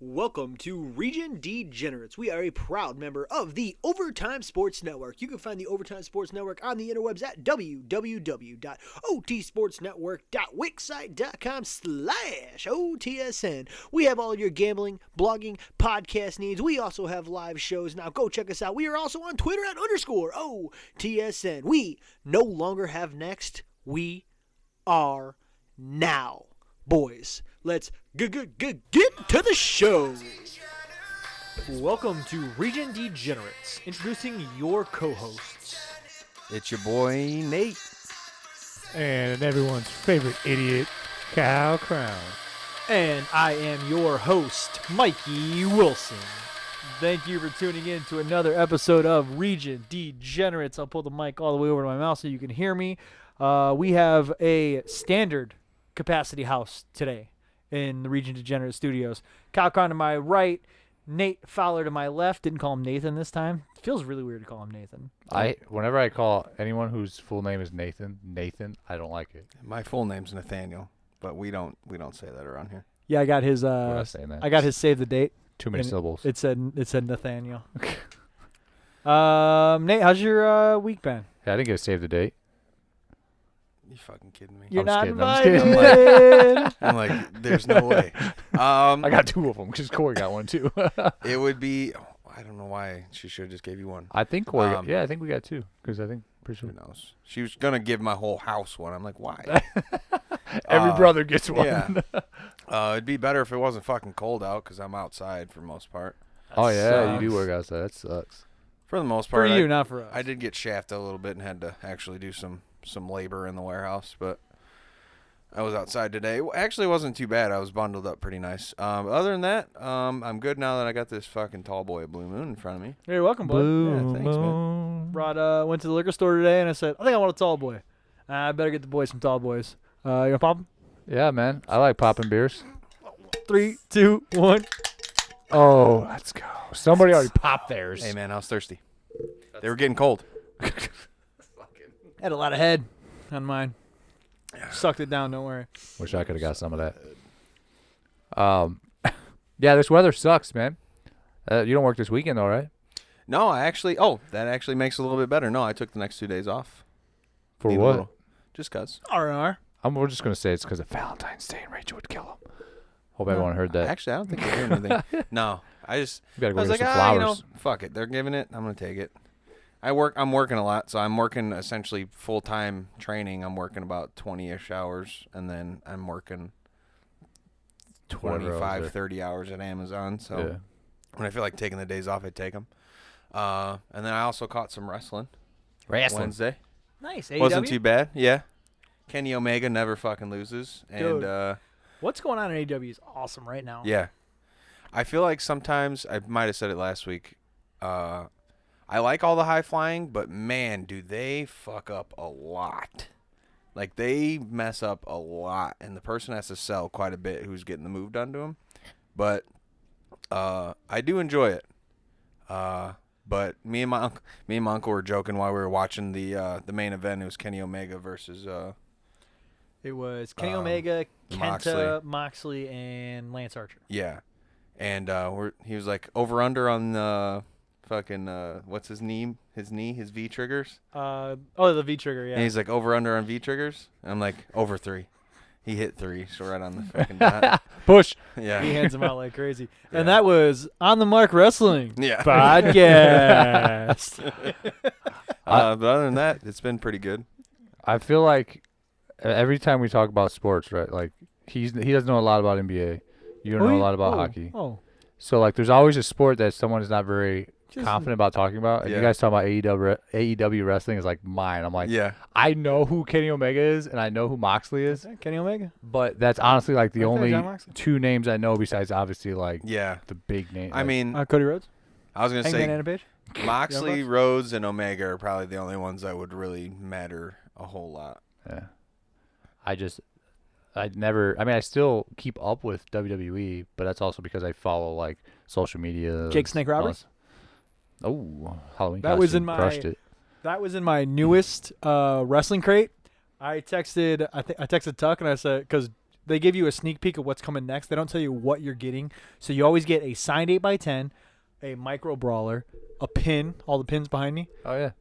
Welcome to Region Degenerates. We are a proud member of the Overtime Sports Network. You can find the Overtime Sports Network on the interwebs at www.otsportsnetwork.wixsite.com/OTSN. We have all your gambling, blogging, podcast needs. We also have live shows. Now go check us out. We are also on Twitter at _OTSN. We no longer have next. We are now. Boys, let's get to the show. Welcome to Region Degenerates, introducing your co-hosts. It's your boy, Nate. And everyone's favorite idiot, Kyle Crown. And I am your host, Mikey Wilson. Thank you for tuning in to another episode of Region Degenerates. I'll pull the mic all the way over to my mouth so you can hear me. We have a standard capacity house today in the Region Degenerate Studios. Kyle Crown to my right, Nate Fowler to my left. Didn't call him Nathan this time. It feels really weird to call him Nathan. Whenever I call anyone whose full name is Nathan, I don't like it. My full name's Nathaniel, but we don't say that around here. Yeah, I got his We're not saying that. I got his save the date. Too many syllables. It said Nathaniel. Nate, how's your week been? Yeah, I didn't get to save the date. You fucking kidding me? You're I'm not just invited. I'm like, there's no way. I got two of them because Corey got one too. It would be. I don't know why she should have just gave you one. I think Corey. I think we got two because I think pretty sure. Who knows? She was gonna give my whole house one. I'm like, why? Every brother gets one. Yeah. It'd be better if it wasn't fucking cold out because I'm outside for the most part. Oh yeah, sucks. you do work outside. That sucks. For the most For part, you, not for us. I did get shafted a little bit and had to actually do some labor in the warehouse, but I was outside today. Actually, it wasn't too bad. I was bundled up pretty nice. Other than that, I'm good now that I got this fucking tall boy of Blue Moon in front of me. You're welcome, bud. Yeah, thanks, man. Went to the liquor store today and I said, I think I want a tall boy. I better get the boys some tall boys. You gonna pop them? Yeah, man. I like popping beers. 3, 2, 1. Oh, let's go. Somebody already popped theirs. Hey, man, I was thirsty. They were getting cold. Had a lot of head on mine. Sucked it down, don't worry. Wish I could have got some of that. Yeah, this weather sucks, man. You don't work this weekend, though, right? No, that actually makes it a little bit better. No, I took the next 2 days off. For Need a what? little- Just cuz. R&R. We're just going to say it's because of Valentine's Day and Rachel would kill him. Hope everyone heard that. Actually, I don't think they're doing anything. No, I You gotta go was get like, some flowers. fuck it. They're giving it. I'm gonna take it. I'm working a lot, so I'm working essentially full-time training. I'm working about 20-ish hours, and then I'm working 25, 30 hours at Amazon. So Yeah. when I feel like taking the days off, I take them. And then I also caught some wrestling. Wednesday. Nice. Wasn't too bad. Yeah. Kenny Omega never fucking loses. Dude. And What's going on in AEW is awesome right now. yeah. I feel like sometimes, I might have said it last week, I like all the high flying, but man, do they fuck up a lot. Like, they mess up a lot, and the person has to sell quite a bit who's getting the move done to him. But I do enjoy it. But me and my uncle were joking while we were watching the main event. It was Kenny Omega versus It was Kenny Omega, Kenta, Moxley. Moxley, and Lance Archer. yeah. And he was like, over-under on fucking, what's his knee? His V triggers? The V trigger, yeah. And he's like, over-under on V triggers? And I'm like, over 3. He hit 3, so right on the fucking dot. Push. Yeah. He hands them out like crazy. Yeah. And that was On the Mark Wrestling Yeah. podcast. But other than that, it's been pretty good. I feel like every time we talk about sports, right, like he doesn't know a lot about NBA. You don't know a lot about hockey. Oh. So, like, there's always a sport that someone is not very Just- confident about talking about. And Yeah. you guys talk about AEW wrestling is like mine. I'm like, Yeah. I know who Kenny Omega is and I know who Moxley is, Kenny Omega. but that's honestly like the Right there, only John Moxley. two names I know besides obviously like Yeah. the big name. I mean, Cody Rhodes. I was going to Hangman say Anna Page. Moxley, Young Bucks? Rhodes, and Omega are probably the only ones that would really matter a whole lot. yeah. I still keep up with WWE, but that's also because I follow like social media. Jake Snake Roberts. Oh, Halloween. That was costume. in Crushed it. That was in my newest wrestling crate. I texted Tuck and I said, because they give you a sneak peek of what's coming next. They don't tell you what you're getting. So you always get a signed 8x10, a micro brawler, a pin, all the pins behind me, Oh yeah.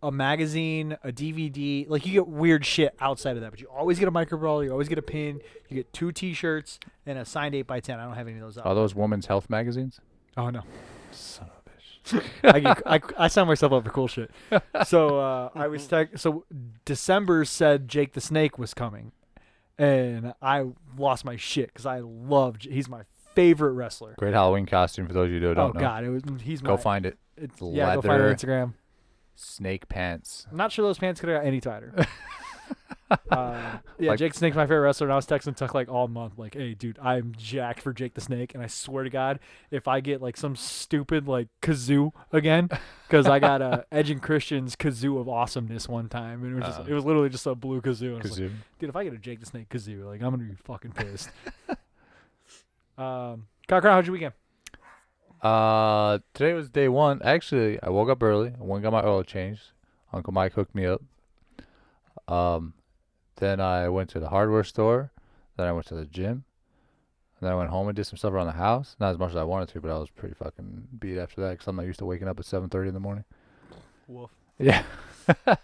a magazine, a DVD. Like, you get weird shit outside of that, but you always get a micro brawler, you always get a pin, you get 2 T-shirts, and a signed 8x10. I don't have any of those out. Are those women's health magazines? Oh, no. Son of a bitch. I signed myself up for cool shit. So I was so December said Jake the Snake was coming, and I lost my shit because I love. He's my favorite wrestler. Great Halloween costume for those of you who don't know. God, he's Go find it. It's, Leather, yeah, go find it on Instagram. snake pants. I'm not sure those pants could have got any tighter. Yeah, Like- Jake the Snake's my favorite wrestler, and I was texting Tuck like all month, like, "Hey, dude, I'm jacked for Jake the Snake, and I swear to God, if I get like some stupid like kazoo again, because I got Edge and Christian's kazoo of awesomeness one time, and it was literally just a blue kazoo. And I was like, dude, if I get a Jake the Snake kazoo, like, I'm gonna be fucking pissed." Cocker, how'd your weekend? Today was day one. Actually, I woke up early. I went and got my oil changed. Uncle Mike hooked me up. Then I went to the hardware store. Then I went to the gym. And then I went home and did some stuff around the house. Not as much as I wanted to, but I was pretty fucking beat after that because I'm not used to waking up at 7:30 in the morning. Woof. Yeah. That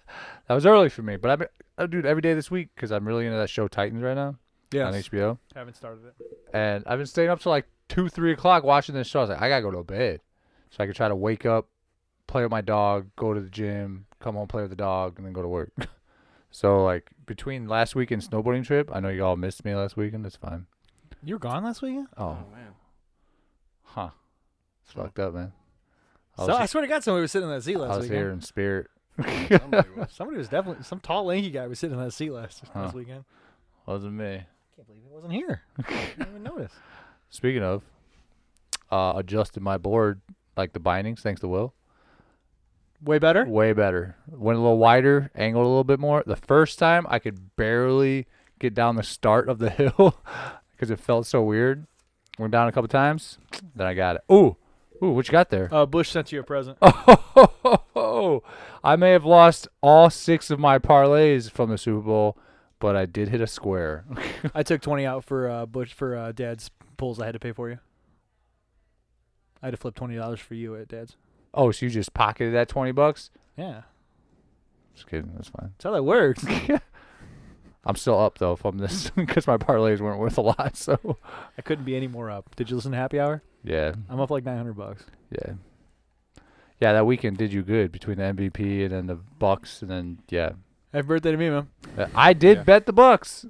was early for me. But I do it every day this week because I'm really into that show Titans right now on HBO. Haven't started it. And I've been staying up till like 2, 3 o'clock watching this show. I was like, I gotta go to bed so I could try to wake up, play with my dog, go to the gym, come home, play with the dog, and then go to work. So like between last weekend's snowboarding trip, I know you all missed me last weekend. That's fine. You were gone last weekend? Oh, man. huh? It's fucked up, man. I swear to God, somebody was sitting in that seat last I was weekend. here in spirit. Somebody was definitely some tall, lanky guy was sitting in that seat last weekend. Wasn't me. Can't believe he wasn't here. I didn't even notice. Speaking of, adjusted my board, like the bindings, thanks to Will. Way better? Way better. Went a little wider, angled a little bit more. The first time, I could barely get down the start of the hill because it felt so weird. Went down a couple times, then I got it. Ooh, what you got there? Bush sent you a present. Oh, I may have lost all 6 of my parlays from the Super Bowl, but I did hit a square. I took 20 out for Bush for Dad's pulls I had to pay for you. I had to flip $20 for you at Dad's. Oh, so you just pocketed that $20? Yeah. Just kidding. That's fine. That's how that works. I'm still up though from this because my parlays weren't worth a lot. So I couldn't be any more up. Did you listen to Happy Hour? yeah, I'm up like $900. yeah. That weekend did you good between the MVP and then the Bucks and then Happy birthday to me, man. I did bet the Bucks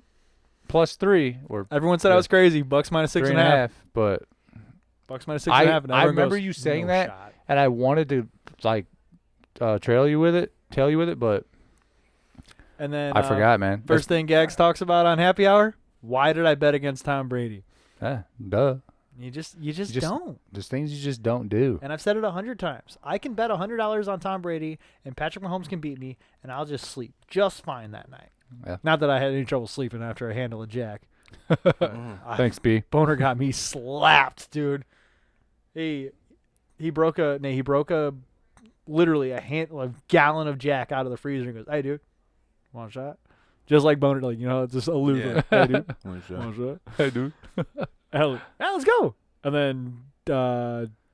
+3 or Everyone said I was crazy. Bucks minus 6.5. but Bucks minus 6.5. And I everyone remember goes, you saying "No that, shot." and I wanted to like tell you with it, but And then I forgot, man. First thing Gags talks about on Happy Hour: why did I bet against Tom Brady? Duh. You just just- don't. There's things you just don't do. And I've said it 100 times. I can bet $100 on Tom Brady, and Patrick Mahomes can beat me, and I'll just sleep just fine that night. Yeah. Not that I had any trouble sleeping after I handled a jack. Thanks, B. Boner got me slapped, dude. He broke a literally a gallon of jack out of the freezer and goes, "Hey, dude, want a shot?" Just like Boner, like, it's just aloof. Yeah. Like, "Hey, dude, One shot. want a shot?" Hey, dude. Hell, yeah, let's go. And then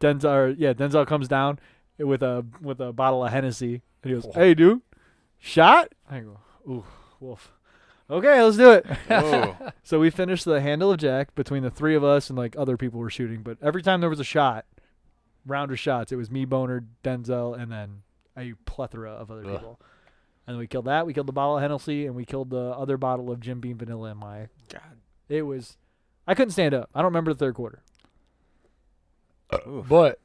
Denzel comes down with a bottle of Hennessy, and he goes, "Hey, dude, shot?" I go, "Ooh, wolf." Okay, let's do it. Whoa. So we finished the handle of jack between the 3 of us, and like other people were shooting. But every time there was a round of shots, it was me, Boner, Denzel, and then a plethora of other people. And then we killed that. We killed the bottle of Hennessy, and we killed the other bottle of Jim Beam Vanilla in my. God. It was. I couldn't stand up. I don't remember the third quarter. But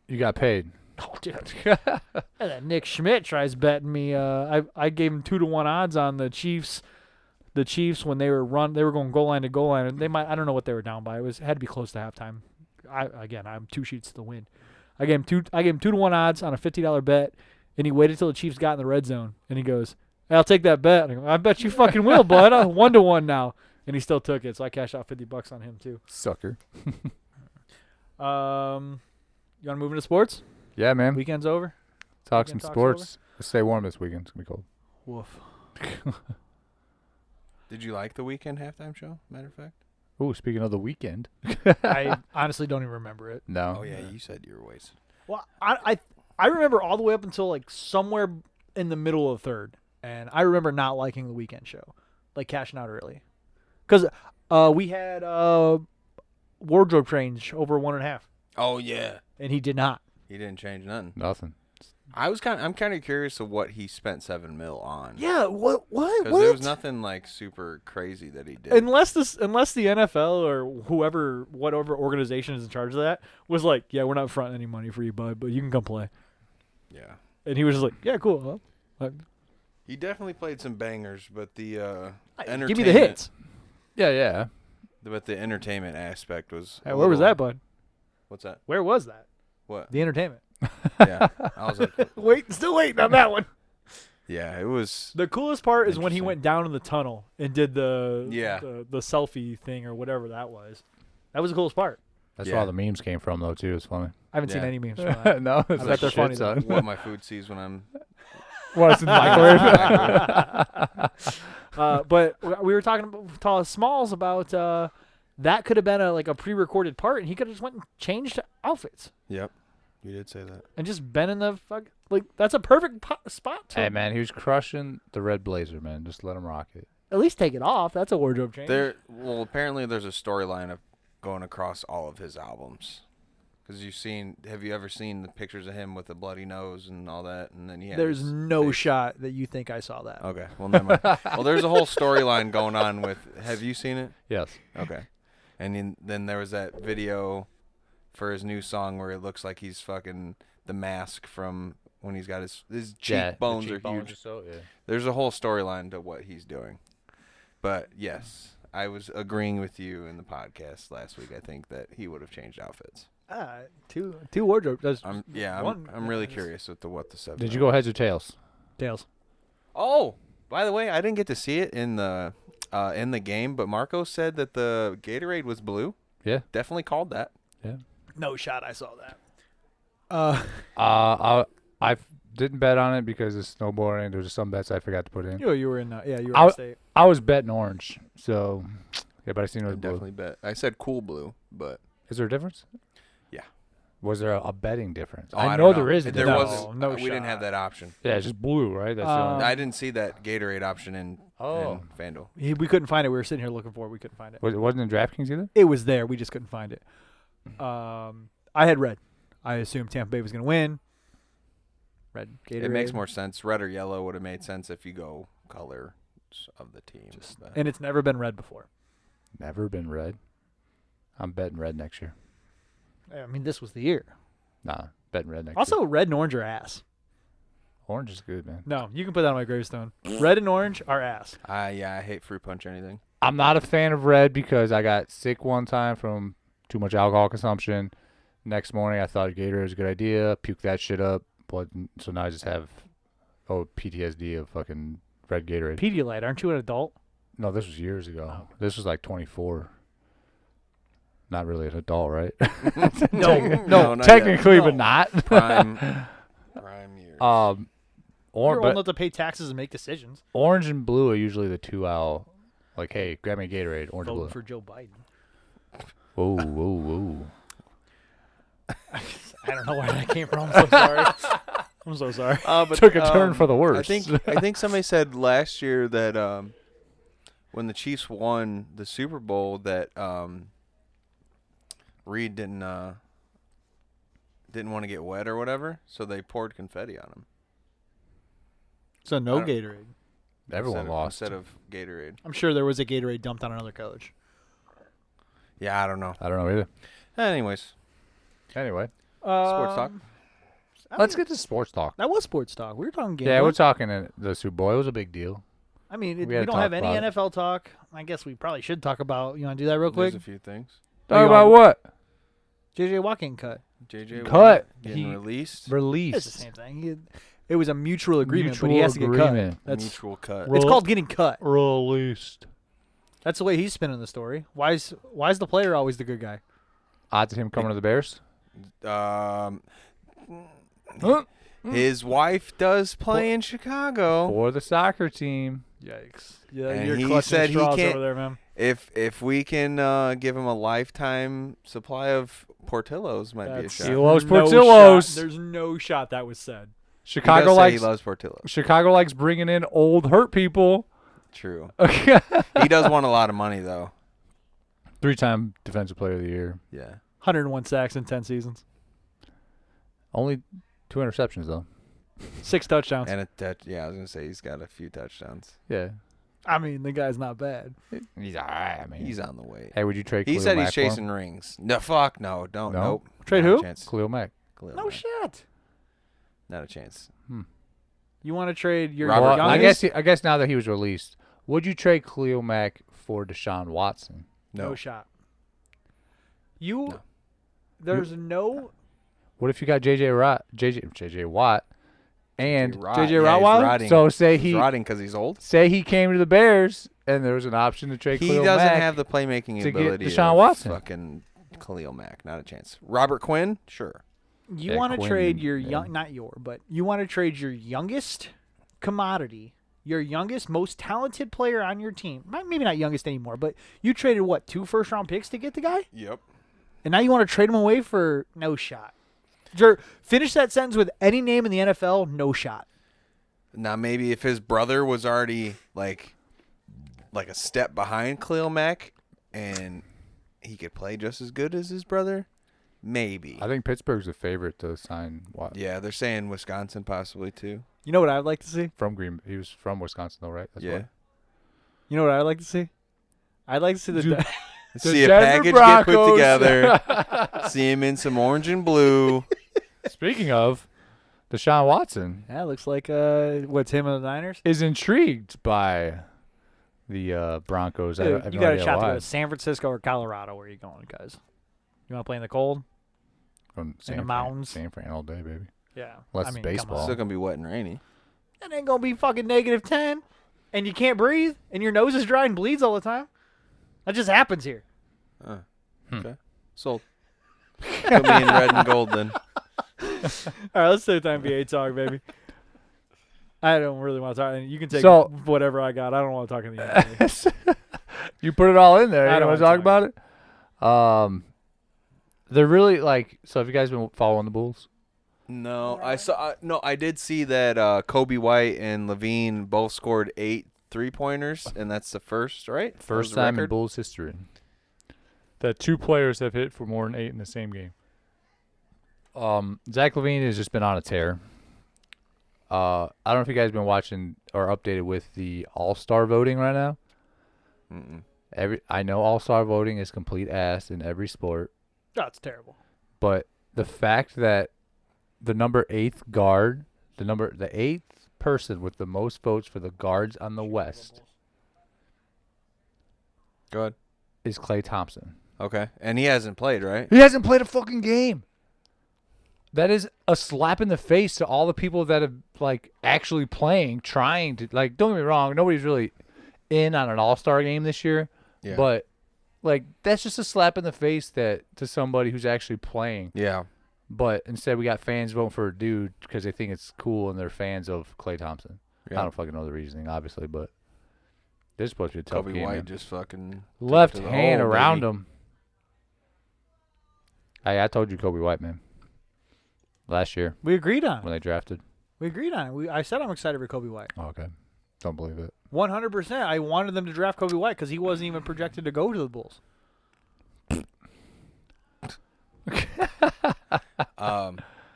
you got paid. Oh, dude. And then Nick Schmidt tries betting me. I gave him 2-1 odds on the Chiefs. The Chiefs, when they were going goal line to goal line, and they might. I don't know what they were down by. Had to be close to halftime. I'm 2 sheets to the wind. I gave him 2-1 odds on a $50 bet, and he waited till the Chiefs got in the red zone, and he goes, "Hey, I'll take that bet." And I go, "I bet you fucking will, bud. 1-1 now." And he still took it, so I cashed out $50 on him too. Sucker. You want to move into sports? Yeah, man. Weekend's over. Talk Weekend some talk's sports. Let's stay warm this weekend. It's going to be cold. Woof. Did you like the Weekend halftime show? Matter of fact. Ooh, speaking of the weekend. I honestly don't even remember it. No. Oh yeah, you said you were wasted. Well, I remember all the way up until like somewhere in the middle of third, and I remember not liking the Weekend show, like cashing out early, because we had wardrobe change over 1.5, Oh yeah. and he did not. He didn't change nothing. Nothing. I'm kind of curious of what he spent $7 million on. Yeah, what? Because there was nothing like super crazy that he did. Unless the NFL or whatever organization is in charge of that was like, yeah, we're not fronting any money for you, bud, but you can come play. Yeah. And he was just like, yeah, cool. Huh? He definitely played some bangers, but the entertainment. Give me the hits. Yeah. But the entertainment aspect was. Hey, where was that, bud? What's that? Where was that? What? The entertainment. Yeah. I was like, Still waiting on that one. yeah, it was. The coolest part is when he Interesting. went down in the tunnel and did the selfie thing or whatever that was. That was the coolest part. That's Yeah. where all the memes came from, though, too. It's funny. I haven't seen Yeah. any memes from that. No, it's bet like they're shit, funny, though. son. What my food sees when I'm. What, it's in the microwave? But we were talking about Smalls about that could have been a pre-recorded part, and he could have just went and changed outfits Yep. You did say that. and just been in the that's a perfect spot to Hey, man, he was crushing the red blazer, man. Just let him rock it. at least take it off. That's a wardrobe change. Apparently there's a storyline of going across all of his albums. Because have you ever seen the pictures of him with a bloody nose and all that? And then There's no shot that you think I saw that. Okay, well never mind. Well, there's a whole storyline going on with. Have you seen it? Yes. Okay, and then there was that video for his new song where it looks like he's fucking the mask from when he's got his cheekbones are huge. So, yeah. There's a whole storyline to what he's doing. But yes, I was agreeing with you in the podcast last week. I think that he would have changed outfits. Two wardrobe. I'm really curious with what the subject. Did you go heads or tails? Tails. Oh, by the way, I didn't get to see it in the game, but Marco said that the Gatorade was blue. Yeah. Definitely called that. Yeah. No shot. I saw that. I didn't bet on it because of snowboarding. There was some bets I forgot to put in. You were in. You were in state. I was betting orange, so yeah, but I seen it I was blue. definitely bet. I said cool blue, but Is there a difference? Yeah. Was there a betting difference? Oh, I don't know there is. a There difference. wasn't. No we didn't have shot. that option. Yeah, it's just blue, right? That's the only. I didn't see that Gatorade option in FanDuel. We couldn't find it. We were sitting here looking for it. We couldn't find it. It wasn't in DraftKings either. It was there. We just couldn't find it. I had red. I assumed Tampa Bay was going to win. Red Gatorade. It makes more sense. Red or yellow would have made sense if you go color of the team. but- And it's never been red before. Never been red. I'm betting red next year. I mean, this was the year. Nah, betting red next Also, year. red and orange are ass. Orange is good, man. No, you can put that on my gravestone. Red and orange are ass. I hate fruit punch anything. I'm not a fan of red because I got sick one time from too much alcohol consumption. Next morning, I thought Gatorade was a good idea. Puke that shit up. So now I just have PTSD of fucking red Gatorade. Pedialyte, aren't you an adult? No, this was years ago. Oh. This was like 24. Not really an adult, right? No, not Technically, yet. but not. Prime years. You're old but enough to pay taxes and make decisions. orange and blue are usually the two I'll like. Hey, grab me a Gatorade. Orange and Vote blue. for Joe Biden. Whoa. I don't know where that came from. I'm so sorry. I'm so sorry. But, Took a turn for the worse. I think somebody said last year that when the Chiefs won the Super Bowl that Reed didn't want to get wet or whatever, so they poured confetti on him. So no I don't- Gatorade. Everyone lost. instead of Gatorade. I'm sure there was a Gatorade dumped on another coach. Yeah, I don't know. I don't know either. Anyways, Anyway, sports talk. let's get to sports talk. That was sports talk. We were talking gambling. Yeah, we're talking the Super Bowl. It was a big deal. I mean, we we gotta don't talk have any about it. NFL talk. I guess we probably should talk about. You want to do that real quick? There's a few things. Talk about what? JJ Watt getting cut. JJ Cut. Watt getting He- released. It's the Released. same thing. It was a mutual agreement, but he has to get cut. That's Mutual cut. it's called getting cut. Released. That's the way he's spinning the story. Why is the player always the good guy? Odds of him coming to the Bears? His wife does play in Chicago. For the soccer team. Yikes. Yeah, And you're he clutching said he straws can't- over there, man. If we can give him a lifetime supply of Portillo's, might be a That's shot. He loves no Portillo's. shot. There's no shot that was said. He Chicago does say likes he loves Portillo's. Chicago likes bringing in old hurt people. True. Okay. He does want a lot of money though. 3-time defensive player of the year. Yeah. 101 sacks in 10 seasons. Only 2 interceptions though. 6 touchdowns. And a touch. Yeah, I was gonna say he's got a few touchdowns. Yeah. I mean, the guy's not bad. He's all right. I mean, He's on the way. hey, would you trade? He Khalil said Mack he's for him? chasing rings. No, fuck no. Don't. No? Nope. Trade Not a who? chance. Khalil Mack. Khalil No Mack. shit. Not a chance. You want to trade your Robert Well, youngest? I guess now that he was released, would you trade Khalil Mack for Deshaun Watson? No No. shot. You. No. There's no. What if you got JJ Watt, and JJ Yeah, Rottweiler? he's rotting. so say He's he rotting because he's old. came to the Bears and there was an option to trade He Khalil doesn't Mack. have the playmaking to get ability. Deshaun of Watson. Fucking Khalil Mack. Not a chance. Robert Quinn. Sure. You Yeah, want to Quinn, trade your yeah. young, not your, but you want to trade your youngest commodity, your youngest, most talented player on your team. Maybe not youngest anymore, but you traded what, 2 first-round picks to get the guy, Yep. and now you want to trade him away for no shot. Finish that sentence with any name in the NFL. No shot. Now maybe if his brother was already like a step behind Khalil Mack, and he could play just as good as his brother, maybe. I think Pittsburgh's a favorite to sign Watt Yeah, they're saying Wisconsin possibly too. You know what I'd like to see? from Green. He was from Wisconsin though, right? That's Yeah. why. You know what I'd like to see? I'd like to see the. Dude. See a Denver package Broncos. get put together. See him in some orange and blue. Speaking of, Deshaun Watson Yeah, looks like what's him and the Niners. is intrigued by the Broncos. I Dude, have you no got a idea shot to why. go to San Francisco or Colorado. Where are you going, guys? You want to play in the cold? From San the Fran- mountains. San Fran all day, baby. Yeah. Less I mean, baseball. Come Still on. gonna be wet and rainy. It ain't gonna be fucking -10, and you can't breathe, and your nose is dry and bleeds all the time. That just happens here. Okay. Sold. Put me in red and gold then. All right, let's take the NBA talk, baby. I don't really want to talk. You can take So- whatever I got. I don't want to talk in the NBA. You put it all in there. I You don't want to wanna talk about it? They're really like. So have you guys been following the Bulls? No, I saw. No, I did see that Kobe White and Levine both scored 8 3-pointers, and that's the first, right? That was First the time in record? Bulls history that 2 players have hit for more than 8 in the same game. Zach LaVine has just been on a tear. I don't know if you guys have been watching or updated with the All-Star voting right now. Mm-mm. I know All-Star voting is complete ass in every sport, That's terrible. but the fact that the number 8th guard, the 8th person with the most votes for the guards on the West Go ahead. is Klay Thompson. Okay, and he hasn't played, right? He hasn't played a fucking game. That is a slap in the face to all the people that have like actually playing, trying to like. Don't get me wrong, nobody's really in on an All-Star game this year, Yeah. but like that's just a slap in the face that to somebody who's actually playing. Yeah. But instead, we got fans voting for a dude because they think it's cool and they're fans of Klay Thompson. Yeah. I don't fucking know the reasoning, obviously, but this is supposed to be a tough Kobe game. White man. just fucking took it Left to the hand hole, around baby. him. I told you Kobe White, man. Last year We agreed on when it. they drafted. We agreed on it. I said I'm excited for Kobe White. Oh, okay. Don't believe it. 100%. I wanted them to draft Kobe White because he wasn't even projected to go to the Bulls.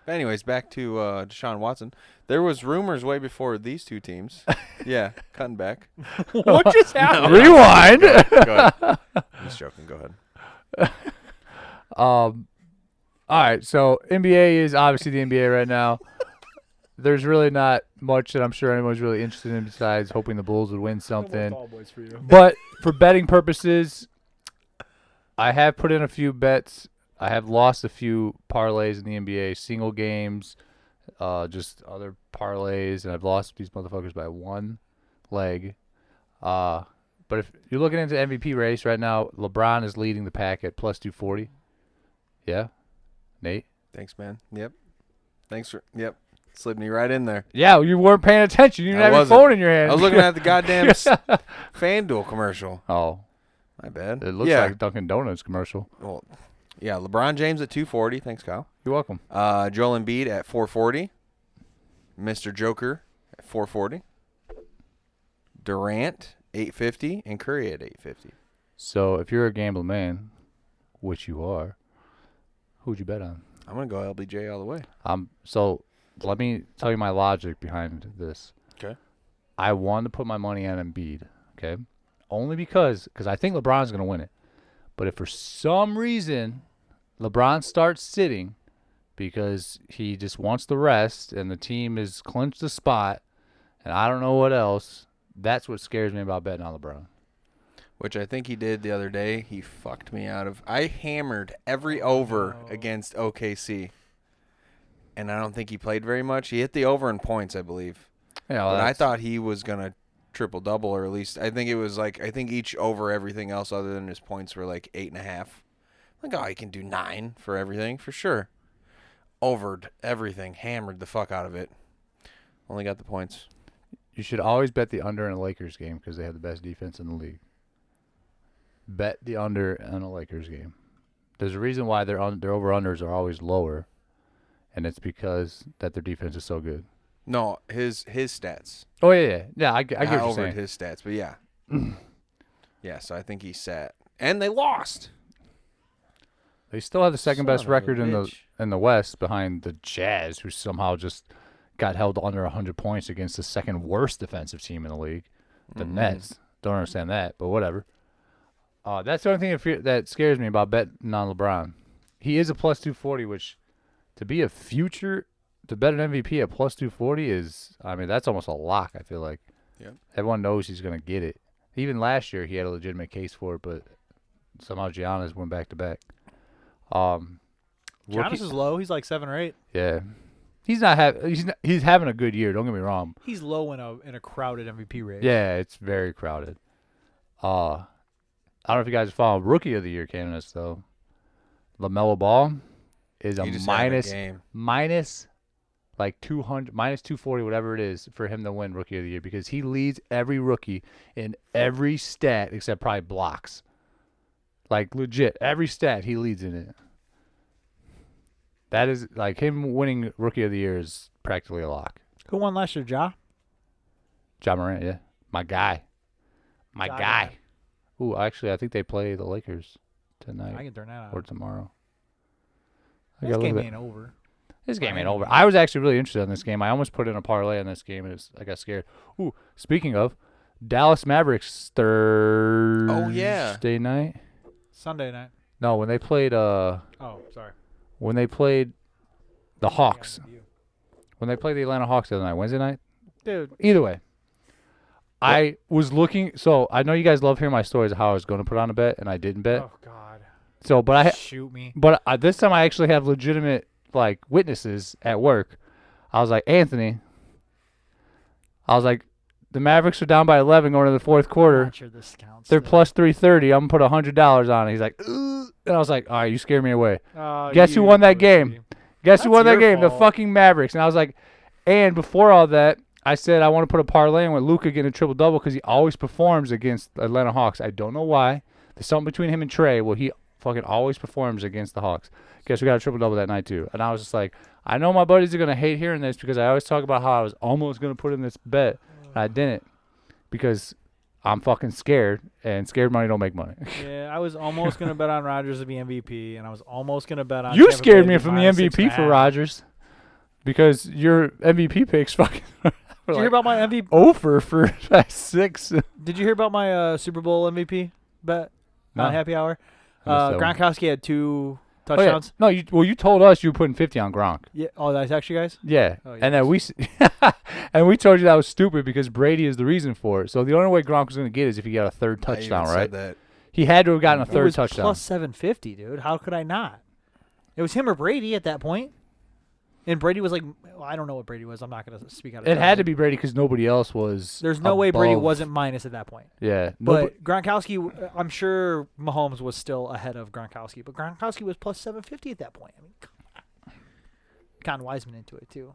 Anyways, back to Deshaun Watson. There was rumors way before these two teams. Yeah, cutting back. What just happened? Rewind. Go ahead. I'm just joking. Go ahead. All right. So NBA is obviously the NBA right now. There's really not much that I'm sure anyone's really interested in besides hoping the Bulls would win something. But for betting purposes, I have put in a few bets. I have lost a few parlays in the NBA, single games, just other parlays, and I've lost these motherfuckers by one leg. But if you're looking into MVP race right now, LeBron is leading the pack at plus 240. Yeah, Nate. Thanks, man. Yep. Thanks for. Yep. Slid me right in there. Yeah, you weren't paying attention. You didn't I have your wasn't. phone in your hand. I was looking at the goddamn FanDuel commercial. Oh, My bad. it looks like Dunkin' Donuts commercial. Well, yeah, LeBron James at 240. Thanks, Kyle. You're welcome. Joel Embiid at 440. Mr. Joker at 440. Durant 850 and Curry at 850. So if you're a gambling man, which you are, who'd you bet on? I'm gonna go LBJ all the way. So let me tell you my logic behind this. Okay. I wanted to put my money on Embiid, okay? Only because I think LeBron's going to win it. But if for some reason LeBron starts sitting because he just wants the rest and the team is clinched the spot and I don't know what else, that's what scares me about betting on LeBron. Which I think he did the other day. He fucked me out of. I hammered every over against OKC. And I don't think he played very much. He hit the over in points, I believe. Yeah, well, but I thought he was going to triple-double, or at least I think it was like, I think each over everything else other than his points were like 8.5. Like, oh, he can do 9 for everything, for sure. Overed everything, hammered the fuck out of it. Only got the points. You should always bet the under in a Lakers game because they have the best defense in the league. Bet the under in a Lakers game. There's a reason why their over-unders are always lower, and it's because that their defense is so good. No, his stats. Oh, yeah. I get what you're over saying. his stats, but yeah. Yeah, so I think he sat. And they lost. They still have the second best Son of a record bitch. in the West behind the Jazz, who somehow just got held under 100 points against the second worst defensive team in the league, the Nets. Don't understand that, but whatever. That's the only thing that scares me about betting on LeBron. He is a plus 240, which to be a future, to bet an MVP at plus 240 is, I mean, that's almost a lock, I feel like. Yep. Everyone knows he's going to get it. Even last year, he had a legitimate case for it, but somehow Giannis went back-to-back. Giannis is low. He's like 7 or 8. Yeah. He's having a good year, don't get me wrong. He's low in a crowded MVP race. Yeah, it's very crowded. I don't know if you guys follow Rookie of the Year candidates, though. LaMelo Ball is a He just had a game. minus like 200, minus 240, whatever it is, for him to win Rookie of the Year because he leads every rookie in every stat except probably blocks. Like, legit, every stat he leads in it. That is, like, him winning Rookie of the Year is practically a lock. Who won last year, Ja? Ja Morant, yeah. My guy. Ja guy. Ooh, actually, I think they play the Lakers tonight I can turn that or out. tomorrow. This game ain't over. This game ain't over. I was actually really interested in this game. I almost put in a parlay on this game, and I got scared. Ooh, speaking of, Dallas Mavericks Thursday night? Sunday night. No, when they played Oh, sorry. when they played the Hawks. When they played the Atlanta Hawks the other night, Wednesday night? Dude. Either way. I was looking, so I know you guys love hearing my stories of how I was going to put on a bet and I didn't bet. Oh, God. So, but Shoot me. But this time I actually have legitimate like witnesses at work. I was like, Anthony. I was like, the Mavericks are down by 11 going to the fourth quarter. Not sure this counts. They're plus 330. I'm gonna put $100 on it. He's like, ugh. And I was like, all right, you scared me away. Guess who won that game? Guess who won that game? The fucking Mavericks. And I was like, and before all that, I said I want to put a parlay in with Luka getting a triple-double because he always performs against Atlanta Hawks. I don't know why. There's something between him and Trey. Well, he fucking always performs against the Hawks. Guess we got a triple-double that night, too. And I was just like, I know my buddies are going to hate hearing this because I always talk about how I was almost going to put in this bet. And I didn't because I'm fucking scared, and scared money don't make money. Yeah, I was almost going to bet on Rodgers to be MVP, and I was almost going to bet on You Tampa scared Bay me to be from the minus MVP for 6.5. Rodgers because your MVP picks fucking Did you hear about my MVP? over for 6. Did you hear about my Super Bowl MVP bet No. on Happy Hour? I missed that one. Gronkowski had 2 Oh, yeah. touchdowns. No, you told us you were putting 50 on Gronk. Yeah. Oh, did I text you guys? Yeah. Oh, And then we told you that was stupid because Brady is the reason for it. So the only way Gronk was going to get is if he got a third touchdown, right? That. He had to have gotten a It third was touchdown. plus 750, dude. How could I not? It was him or Brady at that point. And Brady was like, well, I don't know what Brady was. I'm not going to speak out of It turn. had to be Brady because nobody else was. There's no way Brady above- wasn't minus at that point. Yeah. But Gronkowski, I'm sure Mahomes was still ahead of Gronkowski. But Gronkowski was plus 750 at that point. I mean, Con Wiseman into it, too.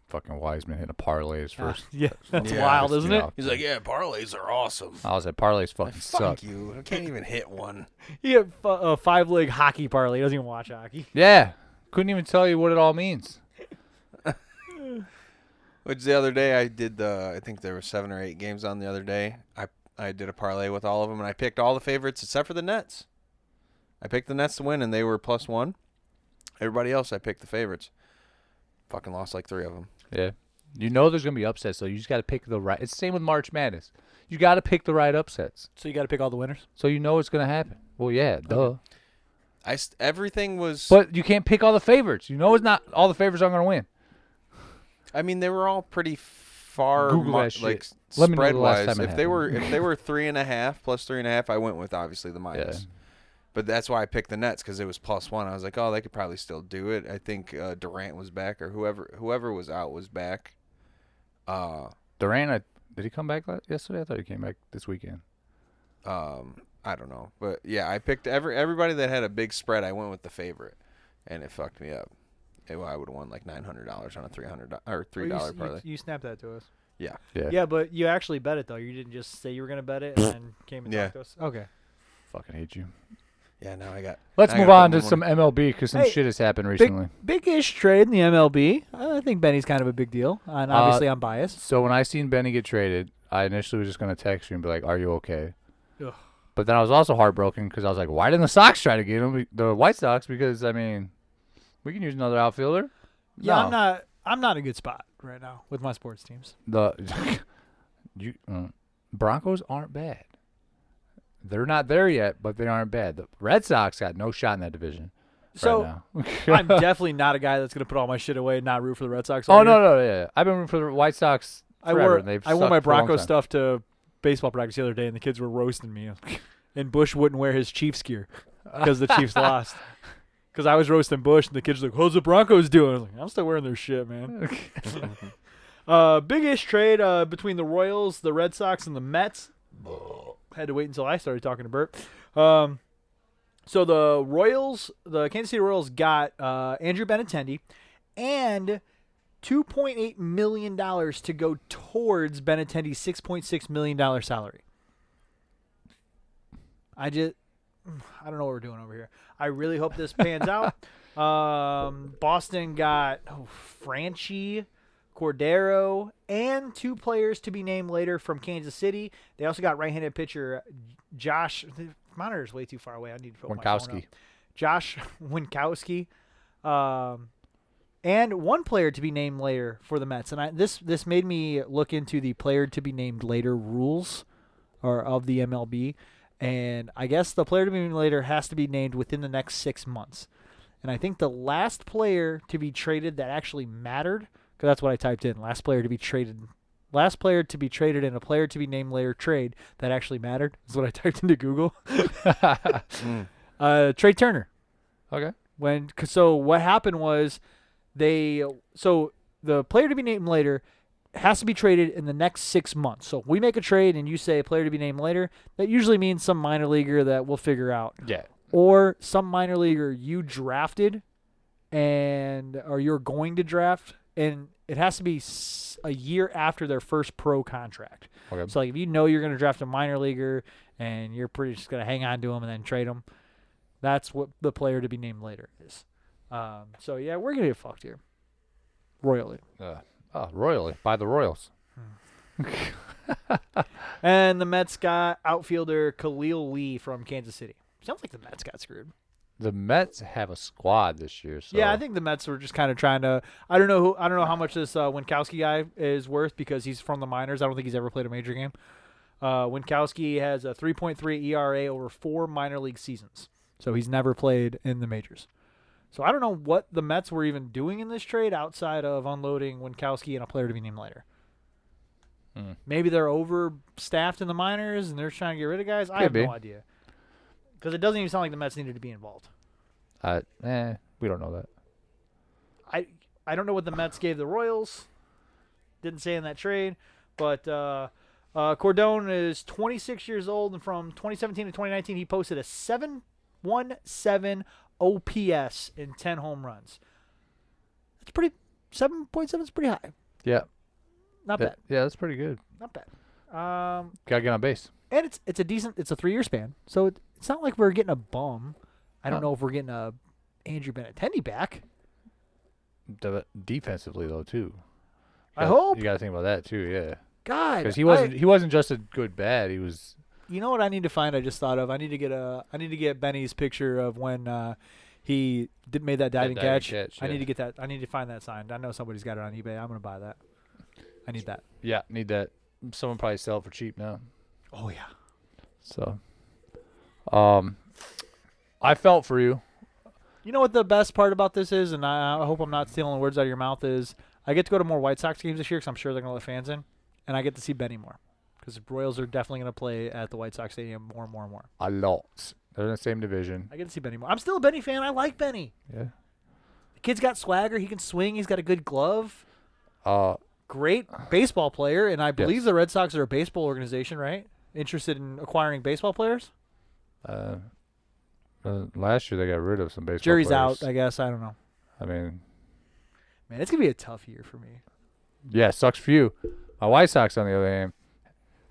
fucking Wiseman hit a parlay his first. Yeah, that's Yeah. wild, isn't it? He's like, yeah, parlays are awesome. I was like, parlays fucking Fuck suck. you. I can't even hit one. He hit a 5-leg hockey parlay. He doesn't even watch hockey. Yeah, couldn't even tell you what it all means. Which the other day I did I think there were 7 or 8 games on the other day. I did a parlay with all of them, and I picked all the favorites except for the Nets. I picked the Nets to win, and they were +1. Everybody else, I picked the favorites. Fucking lost like 3 of them. Yeah. You know there's going to be upsets, so you just got to pick the right. It's the same with March Madness. You got to pick the right upsets. So you got to pick all the winners. So you know it's going to happen. Well, yeah, duh. Everything was. But you can't pick all the favorites. You know it's not all the favorites aren't going to win. I mean, they were all pretty far, Google that shit. like Let me know the spread last wise. time it If they were 3.5 plus 3.5, I went with obviously the minus. Yeah. But that's why I picked the Nets because it was +1. I was like, oh, they could probably still do it. I think Durant was back, or whoever was out was back. Durant, did he come back yesterday? I thought he came back this weekend. I don't know, but yeah, I picked everybody that had a big spread. I went with the favorite, and it fucked me up. I would have won like $900 on a $300 or $3 parlay. You snapped that to us. Yeah. Yeah, but you actually bet it though. You didn't just say you were gonna bet it and then came and Yeah. talked to us. Okay. Fucking hate you. Yeah. Now I got. Let's I move gotta on put to more some MLB because some Hey, shit has happened recently. Big-ish trade in the MLB. I think Benny's kind of a big deal, and obviously I'm biased. So when I seen Benny get traded, I initially was just going to text you and be like, are you okay? Ugh. But then I was also heartbroken because I was like, why didn't the Sox try to get him? The White Sox, because, I mean, we can use another outfielder. Yeah, No. I'm not in a good spot right now with my sports teams. The Broncos aren't bad. They're not there yet, but they aren't bad. The Red Sox got no shot in that division So right now. I'm definitely not a guy that's gonna put all my shit away and not root for the Red Sox. Oh, all year. no, yeah. I've been rooting for the White Sox forever. and they've I wore sucked my for a long Broncos time. stuff to baseball practice the other day, and the kids were roasting me. And Bush wouldn't wear his Chiefs gear because the Chiefs lost. Because I was roasting Bush, and the kids were like, "How's the Broncos doing?" I was like, "I'm still wearing their shit, man." Big-ish trade between the Royals, the Red Sox, and the Mets. Had to wait until I started talking to Bert. So the Royals, the Kansas City Royals, got Andrew Benintendi and $2.8 million to go towards Benintendi's $6.6 million salary. I don't know what we're doing over here. I really hope this pans out. Boston got Franchi, Cordero, and 2 players to be named later from Kansas City. They also got right-handed pitcher Josh. The monitor's way too far away. I need to put my phone Winkowski. up. Josh Winkowski. And 1 player to be named later for the Mets. And this made me look into the player to be named later rules of the MLB. And I guess the player to be named later has to be named within the next 6 months. And I think the last player to be traded that actually mattered, because that's what I typed in, last player to be traded in a player to be named later trade that actually mattered is what I typed into Google. Trey Turner. Okay. So what happened was the player to be named later has to be traded in the next 6 months. So if we make a trade and you say player to be named later, that usually means some minor leaguer that we'll figure out. Yeah. Or some minor leaguer you drafted or you're going to draft, and it has to be a year after their first pro contract. Okay. So like if you know you're going to draft a minor leaguer and you're pretty just going to hang on to him and then trade him, that's what the player to be named later is. So yeah, we're going to get fucked here. Royally. Royally. By the Royals. And the Mets got outfielder Khalil Lee from Kansas City. Sounds like the Mets got screwed. The Mets have a squad this year. So. Yeah, I think the Mets were just kind of trying to. I don't know how much this Winkowski guy is worth because he's from the minors. I don't think he's ever played a major game. Winkowski has a 3.3 ERA over 4 minor league seasons, so he's never played in the majors. So I don't know what the Mets were even doing in this trade outside of unloading Winkowski and a player to be named later. Maybe they're overstaffed in the minors and they're trying to get rid of guys. I have no idea. Because it doesn't even sound like the Mets needed to be involved. We don't know that. I don't know what the Mets gave the Royals. Didn't say in that trade. But Cordone is 26 years old, and from 2017 to 2019, he posted a 7.17 OPS in 10 home runs. 7.7 is pretty high. Yeah. Not bad. Yeah, that's pretty good. Not bad. Gotta get on base. And it's a 3-year span, so it's not like we're getting a bum. I don't No. know if we're getting a Andrew Benintendi back. Defensively though too. I hope. You gotta think about that too. Yeah. God, Because he wasn't just a good bad. He was. You know what I need to find? I just thought of. I need to get Benny's picture of when he made that diving catch. I need to get that. I need to find that signed. I know somebody's got it on eBay. I'm gonna buy that. I need that. Yeah, need that. Someone probably sell it for cheap now. Oh yeah. So, I felt for you. You know what the best part about this is, and I hope I'm not stealing words out of your mouth, is I get to go to more White Sox games this year because I'm sure they're going to let fans in, and I get to see Benny more because the Royals are definitely going to play at the White Sox Stadium more and more and more. A lot. They're in the same division. I get to see Benny more. I'm still a Benny fan. I like Benny. Yeah. The kid's got swagger. He can swing. He's got a good glove. Uh, Great baseball player, and I believe Yes. the Red Sox are a baseball organization, right? Interested in acquiring baseball players? last year they got rid of some baseball Jury's players. out, I guess. I don't know. I mean, Man, it's going to be a tough year for me. yeah, sucks for you. My White Sox, on the other hand,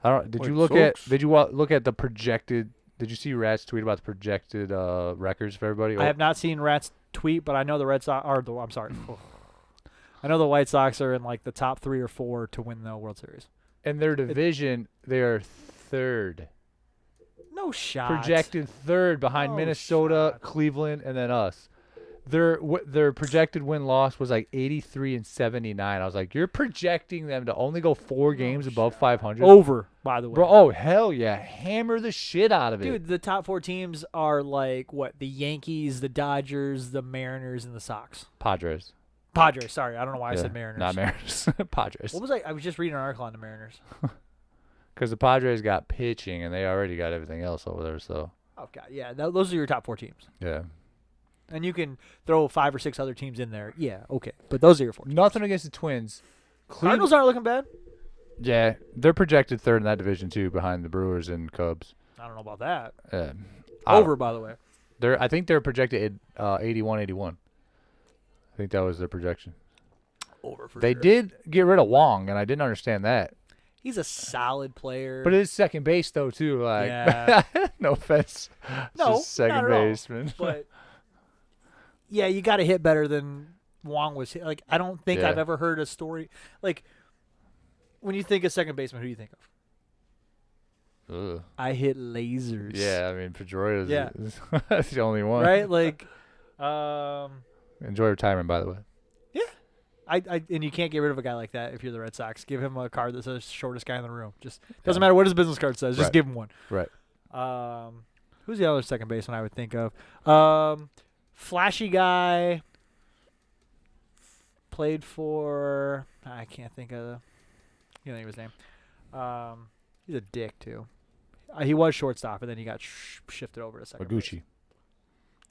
I don't. Did you look at? Did you look at the projected? Did you see Rat's tweet about the projected records for everybody? I have not seen Rat's tweet, but I know the Red Sox are I'm sorry. I know the White Sox are in like the top 3 or 4 to win the World Series. In their division, they are third. No shot. Projected third behind No Minnesota, shot. Cleveland, and then us. Their projected win-loss was like 83 and 79. I was like, you're projecting them to only go 4 games above 500? Over, by the way. Bro, oh, hell yeah. Hammer the shit out of it. Dude, the top 4 teams are like what? The Yankees, the Dodgers, the Mariners, and the Sox. Padres. Sorry, I don't know why I said Mariners. Not Mariners. Padres. What was I was just reading an article on the Mariners. Because the Padres got pitching, and they already got everything else over there, so. Oh god, yeah, those are your top 4 teams. Yeah. And you can throw 5 or 6 other teams in there. Yeah, okay, but those are your 4. Nothing against the Twins. Cardinals aren't looking bad. Yeah, they're projected third in that division, too, behind the Brewers and Cubs. I don't know about that. Over, By the way. I think they're projected 81. I think that was their projection. Over for They sure. did get rid of Wong, and I didn't understand that. He's a solid player. But it is second base, though, too. Like, Yeah. no offense. No, Just second not at all. baseman. But yeah, you got to hit better than Wong was hit. Like, I don't think Yeah. I've ever heard a story. Like, when you think of second baseman, who do you think of? Ugh. I hit lasers. Yeah, I mean, Pedroia's Yeah. that's the only one. Right? Like, Enjoy retirement, by the way. and you can't get rid of a guy like that if you're the Red Sox. Give him a card that says shortest guy in the room. Just doesn't matter what his business card says. Just Right. give him one. Right. Who's the other second baseman I would think of? Flashy guy. Played for. I can't think of. Can't think of his name. He's a dick too. He was shortstop, and then he got shifted over to second. base. Oguchi.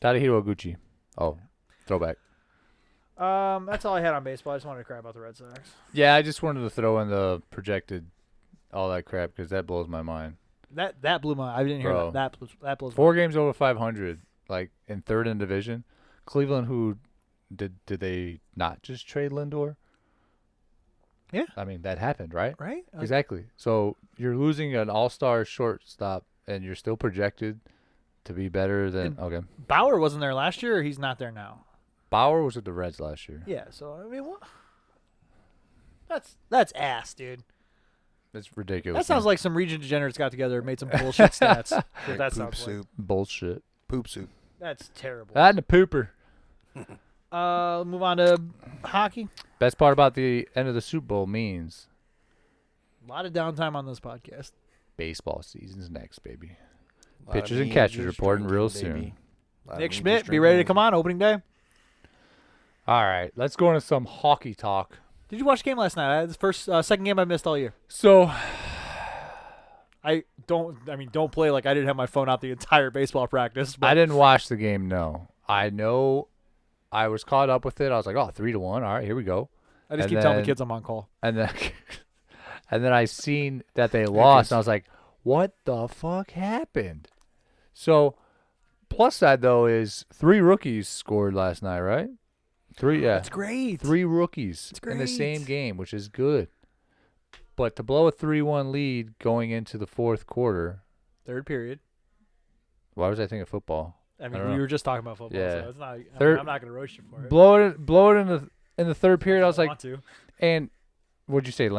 Tadahiro Oguchi. Oh, throwback. That's all I had on baseball. I just wanted to cry about the Red Sox. Yeah, I just wanted to throw in the projected all that crap because that blows my mind. That blew my. I didn't hear Bro. that. That blows. 4 games over 500, like in third in division. Cleveland, who did they not just trade Lindor? Yeah. I mean, that happened, right? Right. Exactly. So you're losing an all-star shortstop, and you're still projected to be better than. Okay. Bauer wasn't there last year, or he's not there now. Bauer was with the Reds last year. Yeah. So I mean, what? That's ass, dude. It's ridiculous. That sounds like some region degenerates got together and made some bullshit stats. That's what that Poop sounds like. soup. bullshit. Poop soup. That's terrible. And the pooper. Move on to hockey. Best part about the end of the Super Bowl means A lot of downtime on this podcast. baseball season's next, baby. Lot of Pitchers and me catchers just reporting real drinking, baby. soon. Lot of Nick me Schmidt, just be ready to drinking. come on opening day. All right, let's go into some hockey talk. Did you watch the game last night? Second game I missed all year. So, Don't play like I didn't have my phone out the entire baseball practice. But I didn't watch the game, no. I know I was caught up with it. I was like, 3-1. All right, here we go. I just and keep telling the then- kids I'm on call. And then and then I seen that they lost, and I was like, what the fuck happened? So, plus side, though, is 3 rookies scored last night, right? 3, yeah. That's great. 3 rookies in the same great. game, which is good. But to blow a 3-1 lead going into the fourth quarter, Third period. why was I thinking football? I I mean, don't we know. were just talking about football, Yeah. so it's not. Third- I'm not going to roast you for it. Blow it in the third period. I was like, want to. and what'd you say,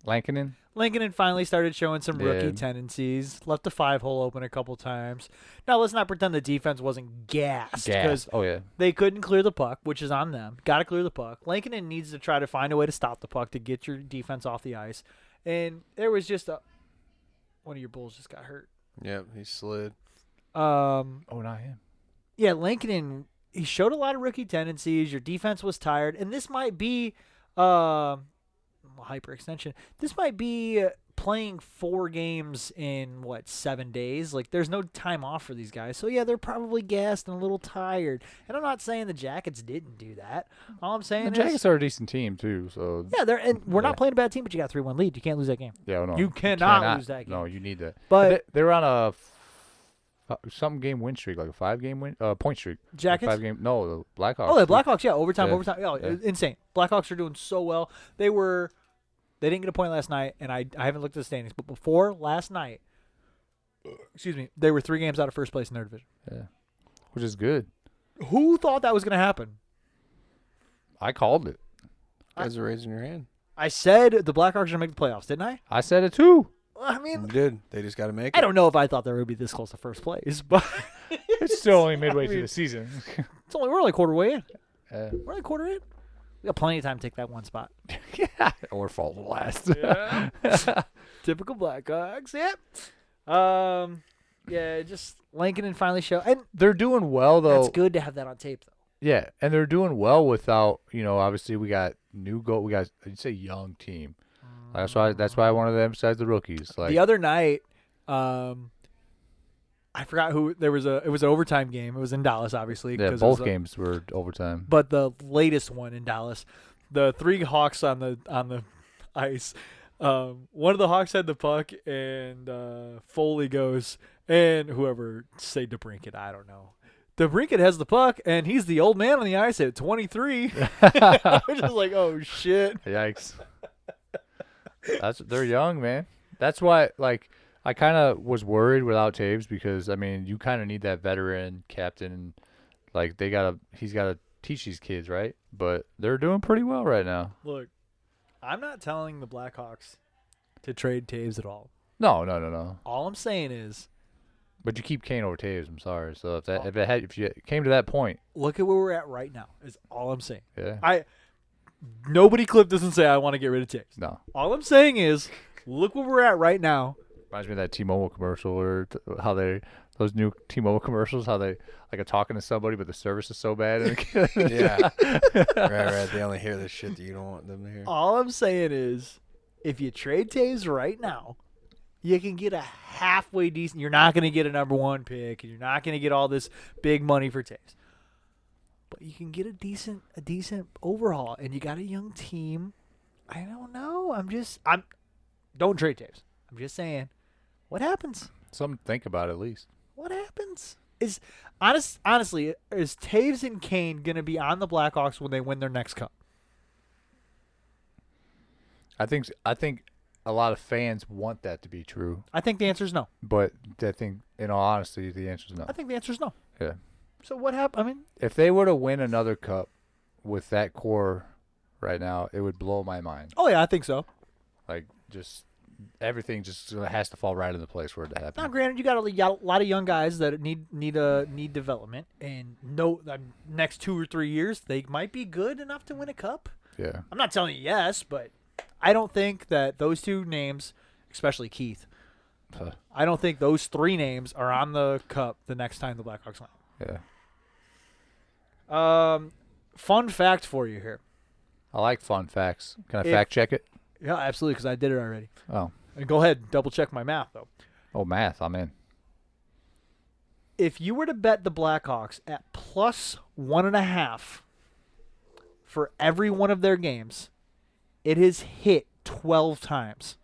Lankinen? Lincoln finally started showing some rookie Did. tendencies. Left the 5-hole open a couple times. Now let's not pretend the defense wasn't gassed because Oh yeah. they couldn't clear the puck, which is on them. Got to clear the puck. Lincoln needs to try to find a way to stop the puck to get your defense off the ice. And there was just one of your Bulls just got hurt. Yep, he slid. Oh, not him. Yeah, Lincoln, he showed a lot of rookie tendencies. Your defense was tired, and this might be hyperextension. This might be playing 4 games in 7 days. Like, there's no time off for these guys. So yeah, they're probably gassed and a little tired. And I'm not saying the Jackets didn't do that. All I'm saying The is Jackets are a decent team too. So yeah, we're Yeah. not playing a bad team, but you got a 3-1 lead. You can't lose that game. yeah, no, You cannot lose that game. No, you need that. But They were on a some game win streak, like a 5-game point streak. Jackets. 5-game. No, the Blackhawks. Oh, the Blackhawks, yeah, overtime. Oh, Yeah. insane. Blackhawks are doing so well. They didn't get a point last night, and I haven't looked at the standings, but before last night, they were 3 games out of first place in their division. Yeah, which is good. Who thought that was going to happen? I called it. You guys are raising your hand. I said the Blackhawks are going to make the playoffs, didn't I? I said it too. Well, I You mean, did. They just got to make it. I don't know if I thought they would be this close to first place, but It's still only midway I through mean- the season. we're only a quarter way in. Uh, We're only a quarter in. We got plenty of time to take that one spot. or fall last. Yeah. Typical Blackhawks. Yep. Yeah, just Lincoln and finally show, and They're doing well though. that's good to have that on tape, though. Yeah, and they're doing well without, obviously we got new goal. We got, you'd say, young team. That's why I wanted to emphasize the rookies. Like The other night, I forgot who. It was an overtime game. It was in Dallas, obviously. yeah, 'cause it was both games were overtime. But the latest one in Dallas, the 3 Hawks on the ice. One of the Hawks had the puck, and Foley goes, and whoever say DeBrincat, I don't know. DeBrincat has the puck, and he's the old man on the ice at 23. I was just like, oh shit. Yikes. They're young, man. That's why, like, I kind of was worried without Taves because, I mean, you kind of need that veteran captain. Like, he's got to teach these kids, right? But they're doing pretty well right now. Look, I'm not telling the Blackhawks to trade Taves at all. No. All I'm saying is, But you keep Kane over Taves. I'm sorry. So if you came to that point, look at where we're at right now. Is all I'm saying. yeah, Nobody clipped this and say I want to get rid of Taves. no. All I'm saying is, look where we're at right now. Reminds me of that T-Mobile commercial or those new T-Mobile commercials, how they like are talking to somebody, but the service is so bad. Yeah. Right. They only hear the shit that you don't want them to hear. All I'm saying is, if you trade Taves right now, you can get a halfway decent. You're not going to get a number 1 pick, and you're not going to get all this big money for Taves. But you can get a decent overhaul, and you got a young team. I don't know. Don't trade Taves. I'm just saying, what happens? Something to think about at least. What happens? Honestly, is Taves and Kane going to be on the Blackhawks when they win their next cup? I think a lot of fans want that to be true, I think the answer is no. but I think, in all honesty, the answer is no. I think the answer is no. Yeah. So what happened? I mean, If they were to win another cup with that core right now, it would blow my mind. oh yeah, I think so. Like, just everything just has to fall right into place for it to happen. Now, granted, you got a lot of young guys that need development, and next 2 or 3 years they might be good enough to win a cup. Yeah. I'm not telling you yes, but I don't think that those 2 names, especially Keith, Huh. I don't think those 3 names are on the cup the next time the Blackhawks win. Yeah. Fun fact for you here. I like fun facts. Can I If- fact check it? Yeah, absolutely, because I did it already. Oh. And go ahead, double check my math though. Oh, math. I'm in. If you were to bet the Blackhawks at plus 1.5 for every one of their games, it has hit 12 times.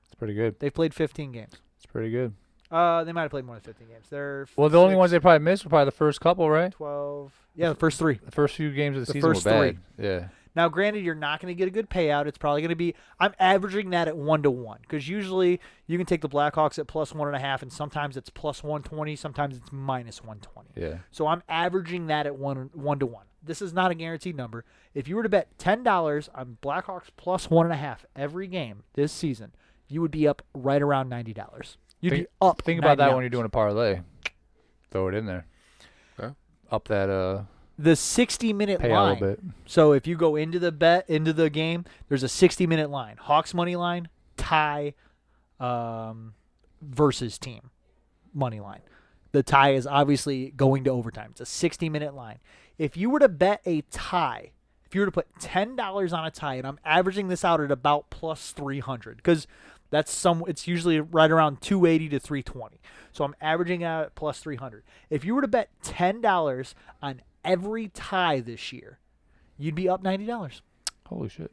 It's pretty good. They've played 15 games. It's pretty good. They might have played more than 15 games. They're Well, the only ones they 6, probably missed were probably the first couple, right? 12. Yeah, the first 3. The first few games of the The season first were bad. Yeah. Now, granted, you're not going to get a good payout. It's probably going to be. I'm averaging that at 1-to-1 because usually you can take the Blackhawks at +1.5, and sometimes it's +120, sometimes it's -120. Yeah. So I'm averaging that at 1-to-1. This is not a guaranteed number. If you were to bet $10 on Blackhawks +1.5 every game this season, you would be up right around $90. You'd be up. Think about that when $90. you're doing a parlay. Throw it in there. Okay. Up that The 60-minute payout a line. little bit. So if you go into the game, there's a 60-minute line. Hawks money line, tie, versus team money line. The tie is obviously going to overtime. It's a 60-minute line. If you were to bet a tie, if you were to put $10 on a tie, and I'm averaging this out at about +300, because it's usually right around 280 to 320. So I'm averaging out at +300. If you were to bet $10 on every tie this year, you'd be up $90. Holy shit.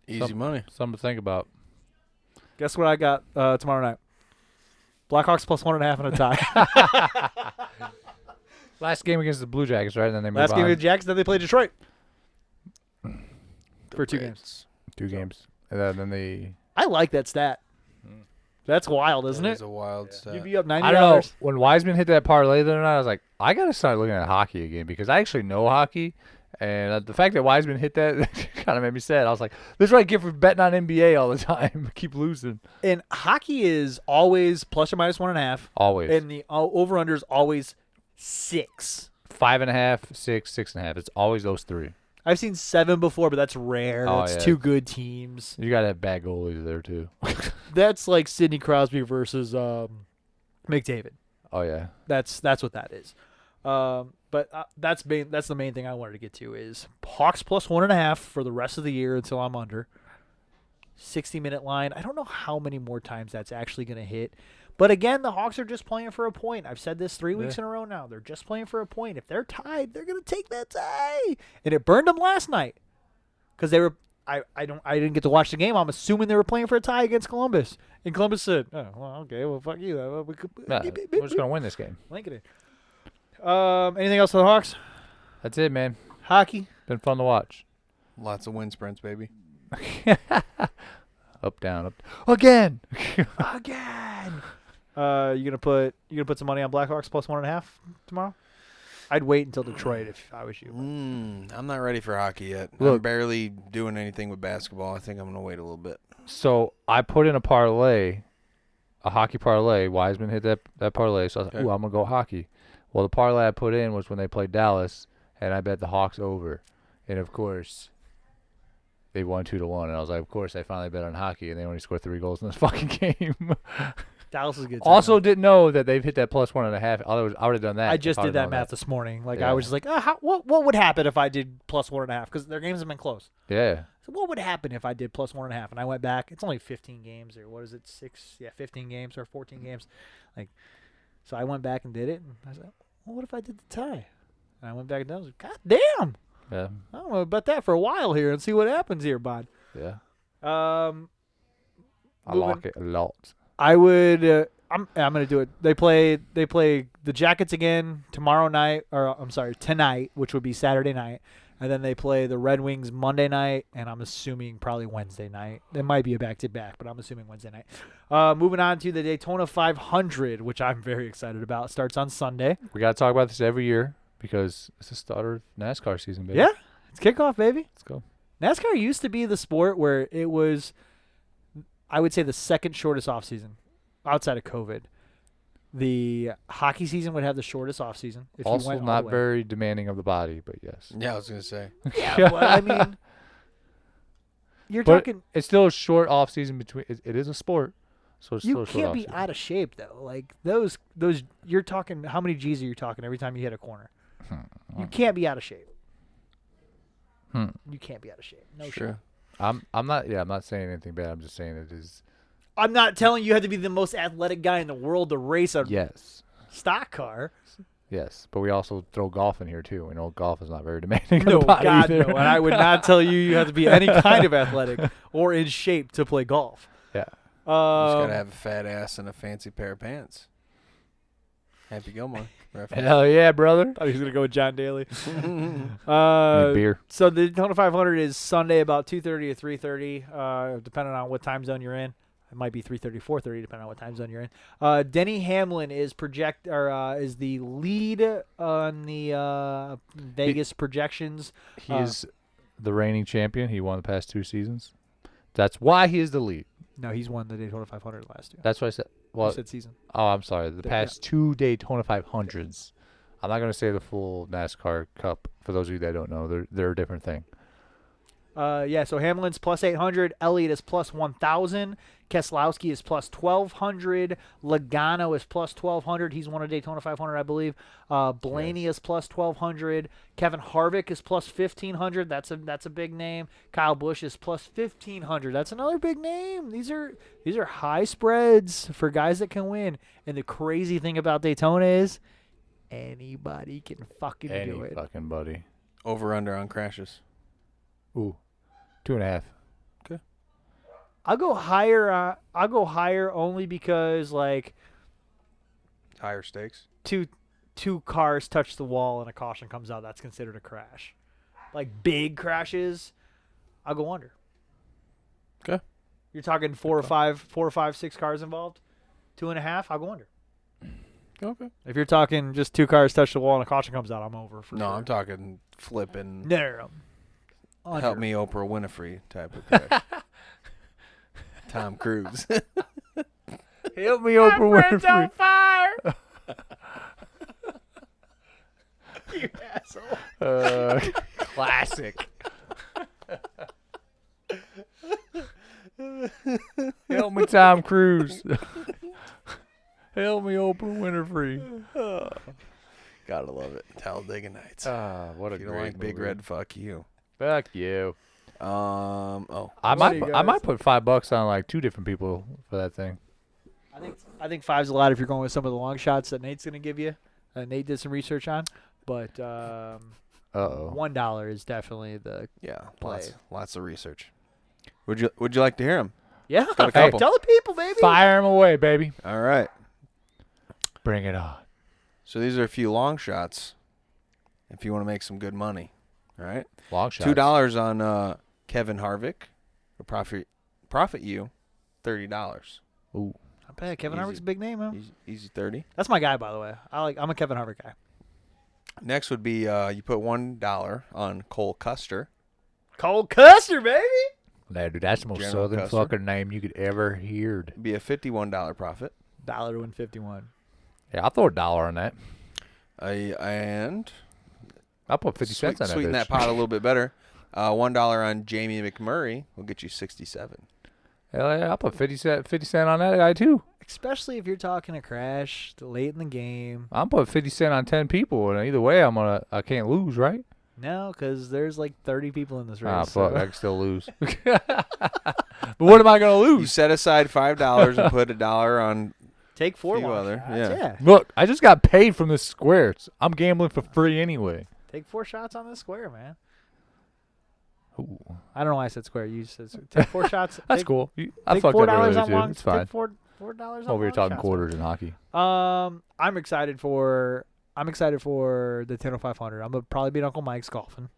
Easy money. Something to think about. Guess what I got tomorrow night? Blackhawks +1.5 and a tie. Last game against the Blue Jackets, right? And then they moved Last game on. with the Jacks, then they play Detroit for 2 games. 2 games. And then they... I like that stat. That's wild, isn't That it? is a wild stat. You'd be up $90. I don't know. When Wiseman hit that parlay the other night, I was like, I got to start looking at hockey again because I actually know hockey. And the fact that Wiseman hit that kind of made me sad. I was like, this is what I get for betting on NBA all the time. Keep losing. And hockey is always ±1.5. Always. And the over-under is always 6. 5.5, 6, 6.5. It's always those 3. I've seen 7 before, but that's rare. Oh, That's yeah. 2 good teams. You got to have bad goalies there, too. That's like Sidney Crosby versus McDavid. Oh, yeah. That's what that is. But that's the main thing I wanted to get to is Hawks +1.5 for the rest of the year until I'm under. 60-minute line. I don't know how many more times that's actually going to hit. But again, the Hawks are just playing for a point. I've said this 3 weeks in a row now. They're just playing for a point. If they're tied, they're going to take that tie. And it burned them last night because they were. I didn't get to watch the game. I'm assuming they were playing for a tie against Columbus. And Columbus said, "Oh, well, okay, well, fuck you. Nah, we're just going to win this game. Link it in." Anything else for the Hawks? That's it, man. Hockey. Been fun to watch. Lots of wind sprints, baby. Up, down, up. Again. Again. You gonna put some money on Blackhawks +1.5 tomorrow? I'd wait until Detroit if I was you. I'm not ready for hockey yet. I'm Look. barely doing anything with basketball. I think I'm going to wait a little bit. So I put in a parlay, a hockey parlay. Wiseman hit that parlay. So I was like, Okay. ooh, I'm going to go hockey. Well, the parlay I put in was when they played Dallas, and I bet the Hawks over. And, of course, they won 2-1. And I was like, of course, I finally bet on hockey, and they only scored 3 goals in this fucking game. Dallas is a good. Team, Also though. didn't know that they've hit that +1.5. Otherwise, I would have done that. I just if did would've that known math this morning. Like Yeah. I was just like, what would happen if I did +1.5? Because their games have been close. Yeah. So what would happen if I did +1.5? And I went back. It's only 15 games, or what is it? 15 games or 14 games. Like, so I went back and did it. And I said, well, what if I did the tie? And I went back and done. I was like, God damn! Yeah. I don't know about that for a while here and see what happens here, bud. Yeah. I I like it a lot. would. I'm gonna do it. They play the Jackets again tomorrow night, or I'm sorry, tonight, which would be Saturday night, and then they play the Red Wings Monday night, and I'm assuming probably Wednesday night. It might be a back-to-back, but I'm assuming Wednesday night. Moving on to the Daytona 500, which I'm very excited about. Starts on Sunday. We got to talk about this every year because it's the start of NASCAR season, baby. Yeah, it's kickoff, baby. Let's go. NASCAR used to be the sport where it was, I would say, the second shortest off season outside of COVID. The hockey season would have the shortest off season. If Also you went all not the way. very demanding of the body, but yes. Yeah, I was going to say. Yeah, but I mean, you're But talking. it's still a short off season between. It is a sport, so it's still You a short can't be off-season. out of shape though. Like those. You're talking. How many G's are you talking every time you hit a corner? You can't be out of shape. You can't be out of shape. No Sure. shot. I'm not. Yeah, I'm not saying anything bad. I'm just saying it is. I'm not telling you have to be the most athletic guy in the world to race a Yes. stock car. Yes, but we also throw golf in here too. We know golf is not very demanding. No, of the body God, either. no. And I would not tell you have to be any kind of athletic or in shape to play golf. Yeah. You just gotta have a fat ass and a fancy pair of pants. Happy Gilmore. reference. Hell yeah, brother. thought he was gonna go with John Daly. Need beer. So the Daytona 500 is Sunday about 2:30 to 3:30, depending on what time zone you're in. It might be 3:30, 4:30, depending on what time zone you're in. Denny Hamlin is is the lead on the Vegas projections. He is the reigning champion. He won the past 2 seasons. That's why he is the lead. No, he's won the Daytona 500 last year. That's what I said. You Well, said season. oh, I'm sorry. The Yeah. past 2 Daytona 500s. I'm not going to say the full NASCAR Cup. For those of you that don't know, they're a different thing. So Hamlin's plus 800, Elliott is plus 1,000, Keselowski is plus 1,200, Logano is plus 1,200. He's won a Daytona 500, I believe. Blaney is plus 1,200. Kevin Harvick is plus 1,500. That's a big name. Kyle Busch is plus 1,500. That's another big name. These are high spreads for guys that can win. And the crazy thing about Daytona is anybody can fucking do it. Fucking buddy. Over under on crashes. Ooh, 2.5. I'll go higher. I'll go higher only because like Higher stakes. two cars touch the wall and a caution comes out. That's considered a crash. Like big crashes, I'll go under. Okay. You're talking 4 or 5, 6 cars involved. 2.5. I'll go under. Okay. If you're talking just 2 cars touch the wall and a caution comes out, I'm over. For No, sure. I'm talking flipping. No. Under. Help me, Oprah Winfrey type of crash. Tom Cruise. Help me, Oprah Winfrey. fire. You asshole. Classic. Help me, Tom Cruise. Help me, Oprah Winfrey. Gotta love it. Talladega Nights. What a If you don't great like Big movie. Red, fuck you. Fuck you. Oh. I What do might you I guys- might put $5 on like 2 different people for that thing. I think 5's a lot if you're going with some of the long shots that Nate's gonna give you. Nate did some research on, but Uh-oh. $1 is definitely the Yeah. Play. Lots of research. Would you like to hear them? yeah. Got a couple. Tell the people, baby. Fire him away, baby. All right. Bring it on. So these are a few long shots. If you want to make some good money, all right. Long shots. $2 on Kevin Harvick will profit you $30. Ooh. I bet Kevin Easy. Harvick's a big name, huh? Easy 30. That's my guy, by the way. I'm a Kevin Harvick guy. Next would be you put $1 on Cole Custer. Cole Custer, baby. Nah, dude, that's the most General southern Custer. fucking name you could ever hear. It'd be a $51 profit. $1 to win 51. Yeah, I'll throw $1 on that. And I'll put 50 cents on that. sweeten that bitch. pot a little bit better. $1 on Jamie McMurray will get you 67. Hell yeah, I'll put 50 cent on that guy too. Especially if you're talking a crash late in the game. I'm putting 50 cent on 10 people, and either way, I can't lose, right? No, because there's like 30 people in this race. Ah, so- fuck, I can still lose. But what am I gonna You lose? set aside $5 and put $1 on. Take 4 Few long other, shots. yeah. Look, I just got paid from this square. I'm gambling for free anyway. Take 4 shots on this square, man. Ooh, I don't know why I said square. You said take 4 shots. that's take, cool. I Take fucked $4 up earlier on too. long. It's fine. Take $4 on Over here long talking shots, quarters in hockey. man. I'm excited for the Daytona 500. I'm gonna probably beat Uncle Mike's golfing.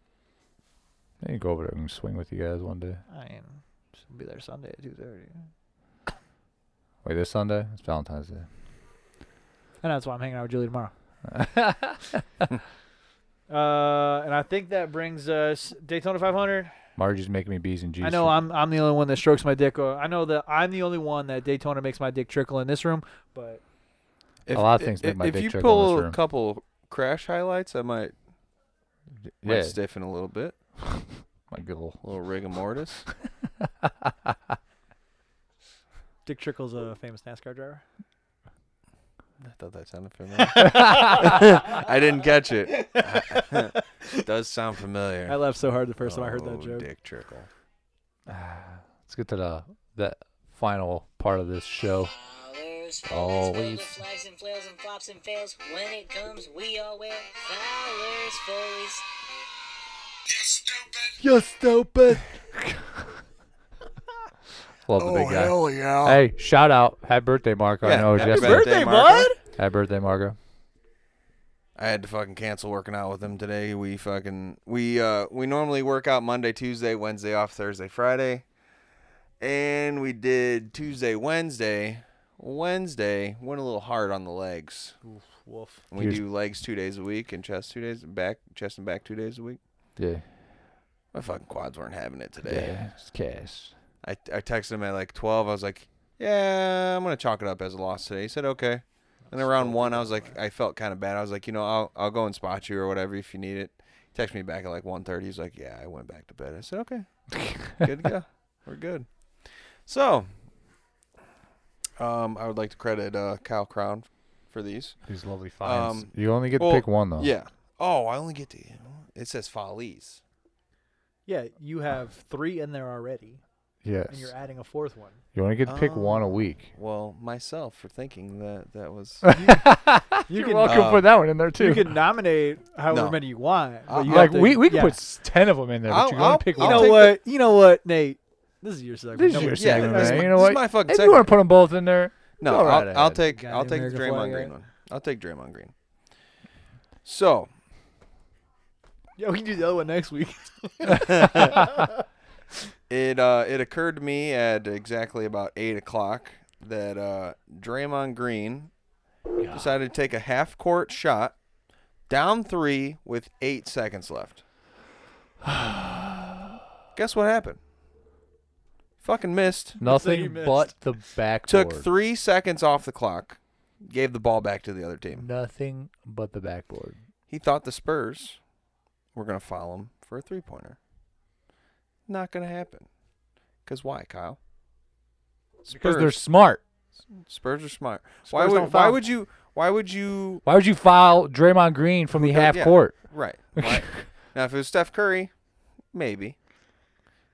I can go over there and swing with you guys one day. I mean, just be there Sunday at 2:30. Wait, this Sunday? It's Valentine's Day. And that's why I'm hanging out with Julie tomorrow. And I think that brings us Daytona 500. Margie's making me B's and G's. I know I'm the only one that strokes my dick. I know that I'm the only one that Daytona makes my dick trickle in this room. But If, lot of things make my if dick you trickle in this pull a room. couple crash highlights, I might Yeah, stiffen a little bit. my girl. A little rigor mortis. Dick Trickle's a famous NASCAR driver. I thought that sounded familiar. I didn't catch it. It does sound familiar. I laughed so hard the first time I heard that Oh, joke. Dick Trickle. Let's get to that final part of this show. Always. Flags and flails and flops and fails. When it comes, we all wear flowers, follies. You stupid. Love the big guy. hell yeah. Hey, shout out. Happy birthday, Marco. I Yeah, know it was happy yesterday. birthday, bud. Marco. Happy birthday, Marco. I had to fucking cancel working out with him today. We normally work out Monday, Tuesday, Wednesday off, Thursday, Friday. And we did Tuesday, Wednesday. Wednesday went a little hard on the legs. Woof. We do legs 2 days a week and chest 2 days, chest and back 2 days a week. Yeah. My fucking quads weren't having it today. Yeah, it's cash. I texted him at like 12. I was like, yeah, I'm going to chalk it up as a loss today. He said, okay. And around 1, I was like, I felt kind of bad. I was like, I'll go and spot you or whatever if you need it. He texted me back at like 1:30. He's like, yeah, I went back to bed. I said, okay. Good to go. We're good. So, I would like to credit Kyle Crown for these. These lovely finds. You only get to pick one, though. Yeah. Oh, I only get to. It says Follies. Yeah, you have 3 in there already, Yes. and you're adding a 4th one. You only get to pick one a week. Well, myself for thinking that was. You're can- welcome to put that one in there, too. You can nominate however No. many you want. But you like, have to, we can yeah. put 10 of them in there, but you can only pick You one. know take what? You know what, Nate? This is your segment. This is No your one- segment, this is man. my- You know this what? is my fucking If you segment. want to put them both in there, No, go right I'll ahead. take Got I'll the take the American Draymond flag Green out. one. I'll take Draymond Green. So, Yeah, we can do the other one next week. it occurred to me at exactly about 8:00 that Draymond Green decided to take a half-court shot, down 3 with 8 seconds left. Guess what happened? Fucking missed. Nothing missed. but the backboard. Took 3 seconds off the clock. Gave the ball back to the other team. Nothing but the backboard. He thought the Spurs were going to foul him for a three-pointer. Not going to happen. Because why, Kyle? Because they're smart. Spurs are smart. Spurs don't foul. Why would you Why would you foul Draymond Green from the half yeah. court? Right. Why? Now, if it was Steph Curry, maybe.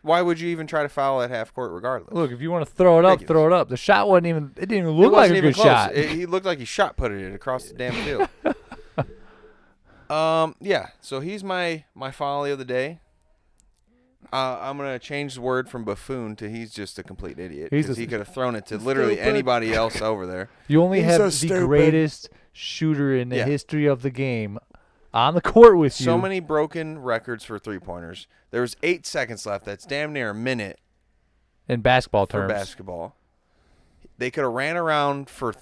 Why would you even try to foul at half court regardless? Look, if you want to throw it up, Ridiculous. throw it up. The shot wasn't even. It didn't even It look like wasn't a even good close. shot. He looked like he shot putted it across the damn field. Yeah. So he's my folly of the day. I'm gonna change the word from buffoon to he's just a complete idiot. He's 'Cause a- he could have thrown it to literally Stupid. anybody else over there. You only He's have so the stupid. greatest shooter in the Yeah. history of the game on the court with you. So many broken records for three-pointers. There was 8 seconds left. That's damn near a minute in basketball for terms. basketball. They could have ran around for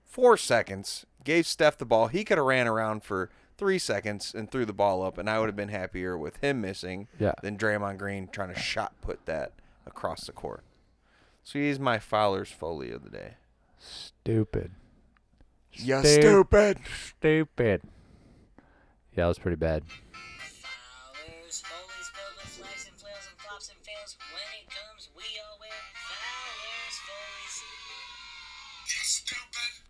4 seconds, gave Steph the ball. He could have ran around for 3 seconds and threw the ball up, and I would have been happier with him missing Yeah. than Draymond Green trying to shot put that across the court. So he's my Fowler's Foley of the day. Stupid. You stupid. Stupid. Yeah, that was pretty bad. Fowlers, Foley's filled with flags and flails and flops and fails. When it comes, we all wear Fowlers,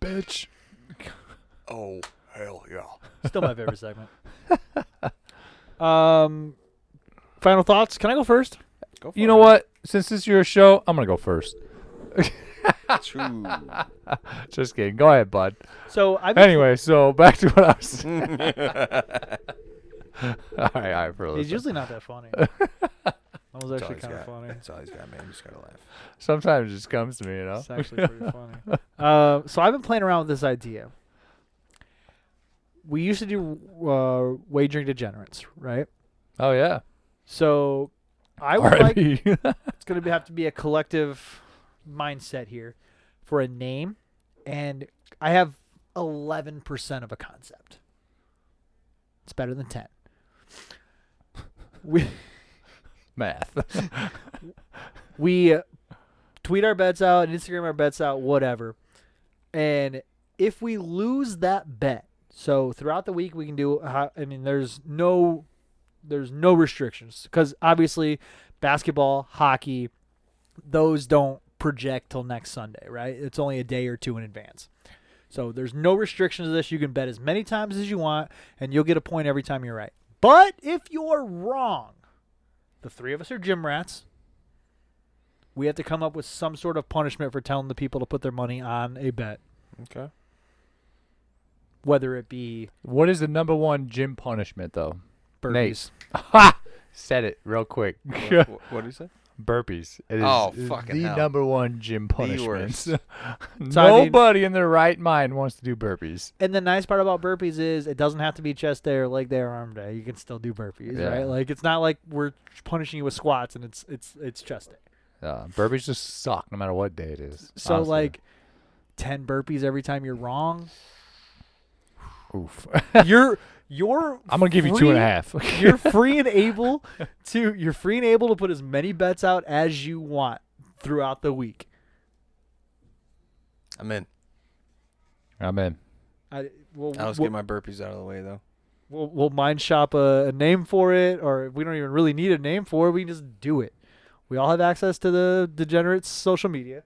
Foley's. Bitch. Oh, hell yeah. Still my favorite segment. Final thoughts? Can I go first? Go for You it, know man. what? Since this is your show, I'm going to go first. True. Just kidding. Go ahead, bud. So I've Anyway, so back to what I was saying. all right, for a He's listen. usually not that funny. That was That's all actually he's kind of got. funny. That's all he's got, man. You just gotta laugh. Sometimes it just comes to me, you know? It's actually pretty funny. So I've been playing around with this idea. We used to do wagering degenerates, right? Oh, yeah. So I would like R.I.P. it's going to have to be a collective mindset here for a name, and I have 11% of a concept. It's better than 10. Math. We tweet our bets out, Instagram our bets out, whatever. And if we lose that bet, so throughout the week we can do. There's no restrictions because obviously basketball, hockey, those don't project till next Sunday, right? It's only a day or two in advance. So there's no restrictions to this. You can bet as many times as you want, and you'll get a point every time you're right. But if you're wrong, the three of us are gym rats. We have to come up with some sort of punishment for telling the people to put their money on a bet, Okay. whether it be What is the number one gym punishment, though? burpees. Ha! Said it real quick. What did he say? Burpees. It is Oh, fucking the hell. number one gym punishment. worst. So, I mean- Nobody in their right mind wants to do burpees. And the nice part about burpees is it doesn't have to be chest day or leg day or arm day. You can still do burpees, Yeah. right? Like it's not like we're punishing you with squats and it's chest day. Burpees just suck no matter what day it is. So honestly. like 10 burpees every time you're wrong. Oof. You're I'm gonna give you free- 2.5. You're free and able to put as many bets out as you want throughout the week. I'm in. I'm in. We'll Get my burpees out of the way though. we'll mind shop a name for it, or if we don't even really need a name for it, we can just do it. We all have access to the Degenerates social media.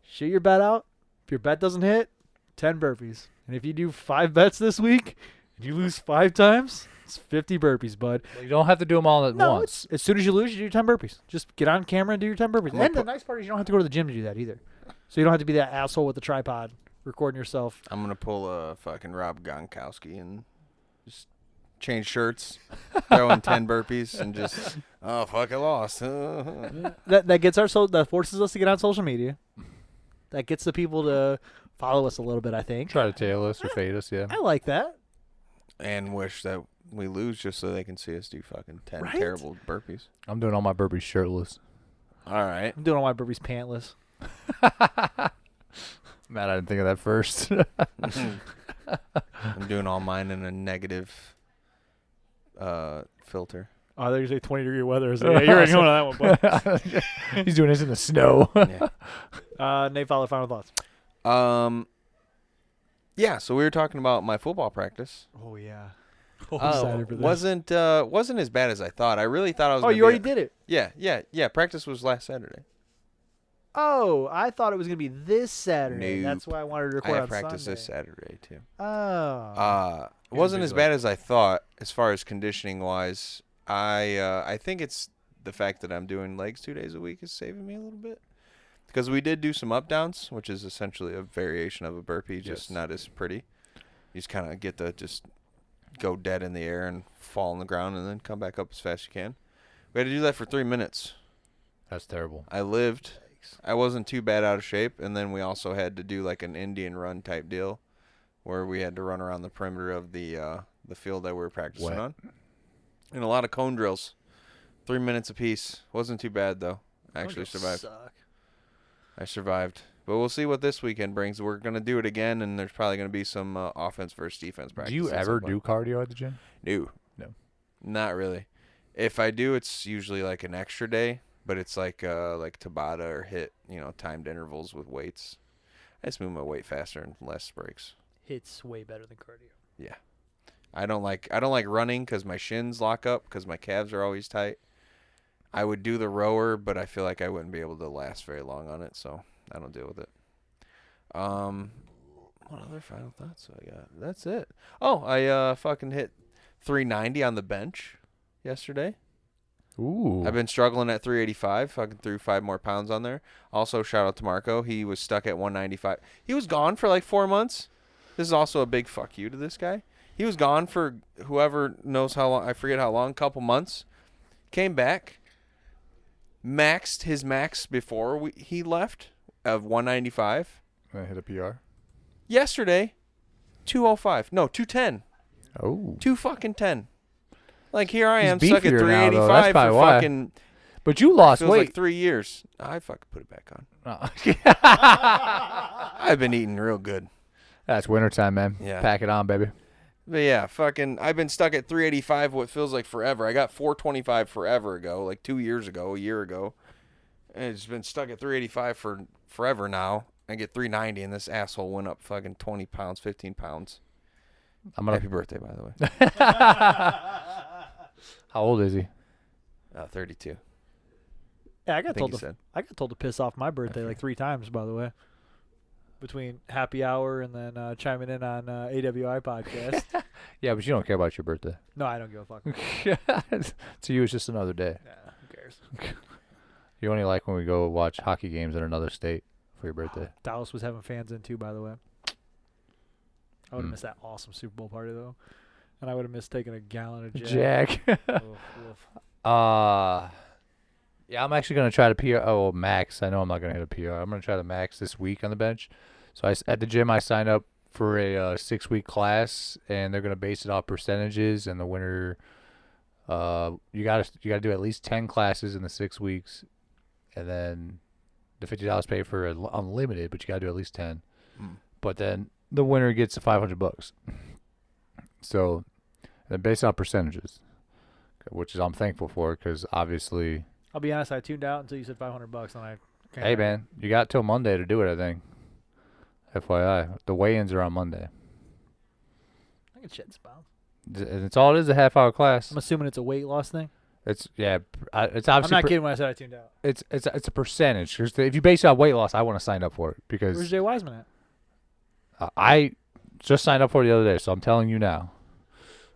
Shoot your bet out. If your bet doesn't hit, 10 burpees. And if you do 5 bets this week and you lose 5 times, it's 50 burpees, bud. Well, you don't have to do them all at No, once. it's, as soon as you lose, you do 10 burpees. Just get on camera and do your 10 burpees. gonna And the nice part is you don't have to go to the gym to do that either. So you don't have to be that asshole with the tripod recording yourself. I'm gonna pull a fucking Rob Gronkowski and just change shirts, throw in 10 burpees, and just fuck, I lost. That gets that forces us to get on social media. That gets the people to follow us a little bit, I think. Try to tail us or fade us, yeah. I like that. And wish that we lose just so they can see us do fucking 10 Right? terrible burpees. I'm doing all my burpees shirtless. All right. I'm doing all my burpees pantless. Matt, I didn't think of that first. I'm doing all mine in a negative filter. Oh, I thought you say 20-degree weather. So yeah, you're going on that one, bud. He's doing this in the snow. Yeah. Nate, Fowler, final thoughts. Yeah, so we were talking about my football practice. Oh, yeah. Oh, I'm excited for this. Wasn't as bad as I thought. I really thought I was Oh, gonna you be already a- did it. Yeah. Practice was last Saturday. Oh, I thought it was going to be this Saturday. Nope. That's why I wanted to I record have on practice Sunday. this Saturday too. Oh. It wasn't as bad as I thought as far as conditioning wise. I think it's the fact that I'm doing legs 2 days a week is saving me a little bit. Because we did do some up downs, which is essentially a variation of a burpee, just Yes. not as pretty. You just kind of get to just go dead in the air and fall on the ground and then come back up as fast as you can. We had to do that for 3 minutes. That's terrible. I lived. I wasn't too bad out of shape, and then we also had to do like an Indian run type deal, where we had to run around the perimeter of the field that we were practicing Wet. on, and a lot of cone drills, 3 minutes apiece. Wasn't too bad though. I actually survived. I survived, but we'll see what this weekend brings. We're gonna do it again, and there's probably gonna be some offense versus defense practice. Do you at ever some do point. cardio at the gym? No, not really. If I do, it's usually like an extra day. But it's like Tabata or hit, timed intervals with weights. I just move my weight faster and less breaks. It's way better than cardio. Yeah, I don't like running because my shins lock up because my calves are always tight. I would do the rower, but I feel like I wouldn't be able to last very long on it, so I don't deal with it. What other final thoughts I got? That's it. Oh, I fucking hit 390 on the bench yesterday. Ooh. I've been struggling at 385. Fucking threw 5 more pounds on there. Also, shout out to Marco. He was stuck at 195. He was gone for like 4 months. This is also a big fuck you to this guy. He was gone for whoever knows how long. I forget how long. Couple months. Came back. Maxed his max before he left of 195. I hit a PR. Yesterday, 205. No, 210. Oh. 2 fucking 10. Like here I He's am stuck at beefier now, though. 385 That's for probably why. fucking But you lost feels weight. like 3 years. I fucking put it back on. Oh. I've been eating real good. That's wintertime, man. Yeah. Pack it on, baby. But yeah, fucking I've been stuck at 385 what feels like forever. I got 425 forever ago, like 2 years ago, a year ago. And it's been stuck at 385 for forever now. I get 390 and this asshole went up fucking 20 pounds, 15 pounds. Happy birthday, by the way. How old is he? 32. Yeah, I I got think told he to said. I got told to piss off my birthday like 3 times, by the way. Between happy hour and then chiming in on AWI podcast. Yeah, but you don't care about your birthday. No, I don't give a fuck. To you, it's just another day. Nah, who cares? You only like when we go watch hockey games in another state for your birthday. Dallas was having fans in too, by the way. I would have Hmm. missed that awesome Super Bowl party though, and I would have missed taking a gallon of Jack. Jack. Oof, oof. Yeah, I'm actually gonna try to PR. Oh, max. I know I'm not gonna hit a PR. I'm gonna try the max this week on the bench. So at the gym, I signed up for a 6-week class, and they're gonna base it off percentages. And the winner, you gotta do at least 10 classes in the 6 weeks, and then the $50 pay for unlimited, but you gotta do at least 10. But then the winner gets $500. So, they're based on percentages, which is I'm thankful for because obviously. I'll be honest. I tuned out until you said $500, and I. Hey man, you got till Monday to do it. I think. FYI, the weigh-ins are on Monday. I can shit spout. And it's all it is, a half-hour class. I'm assuming it's a weight loss thing. It's obviously. I'm not kidding when I said I tuned out. It's a percentage. If you base it on weight loss, I want to sign up for it because Where's Jay Wiseman at? I just signed up for it the other day, so I'm telling you now.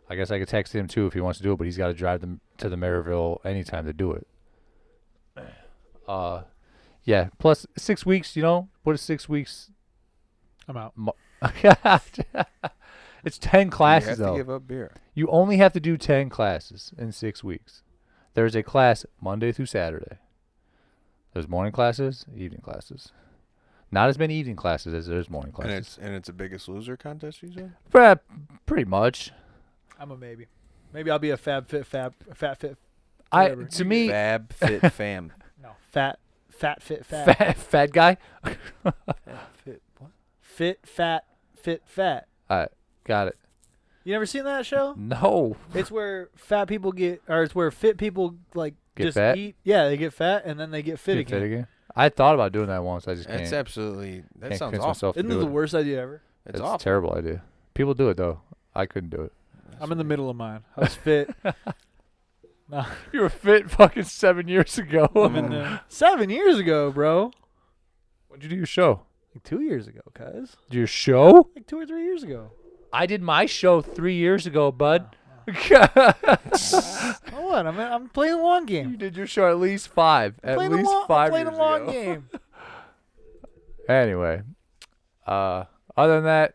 I guess I could text him too if he wants to do it, but he's got to drive them to the Maryville anytime to do it. Yeah. Plus 6 weeks. You know what is 6 weeks? I'm out. It's 10 classes You have though. to give up beer. You only have to do 10 classes in 6 weeks. There's a class Monday through Saturday. There's morning classes, evening classes. Not as many evening classes as there's morning classes. And it's a Biggest Loser contest, you said? Pretty much. I'm a maybe. Maybe I'll be a fat fit. To whatever. me, Fab Fit Fam. No, fat fit fat. fat guy. Fit what? Fit fat fit fat. All right, got it. You never seen that show? No. It's where fat people it's where fit people like Get just fat? eat. Yeah, they get fat and then they get fit Get again. I thought about doing that once. I just That's can't. absolutely. That Can't sounds convince awful. myself to Isn't it do the it. worst idea ever? It's It's awful. a terrible idea. People do it though. I couldn't do it. I'm in the middle of mine. I was fit. No, You were fit fucking 7 years ago. I'm in the 7 years ago, bro. When'd you do your show? Like 2 years ago, cuz. Your show? Like 2 or 3 years ago. I did my show 3 years ago, bud. Oh, what? I'm playing a long You game. did your show at least 5. At Playing least a long, 5 playing years a long ago. game. Anyway, other than that,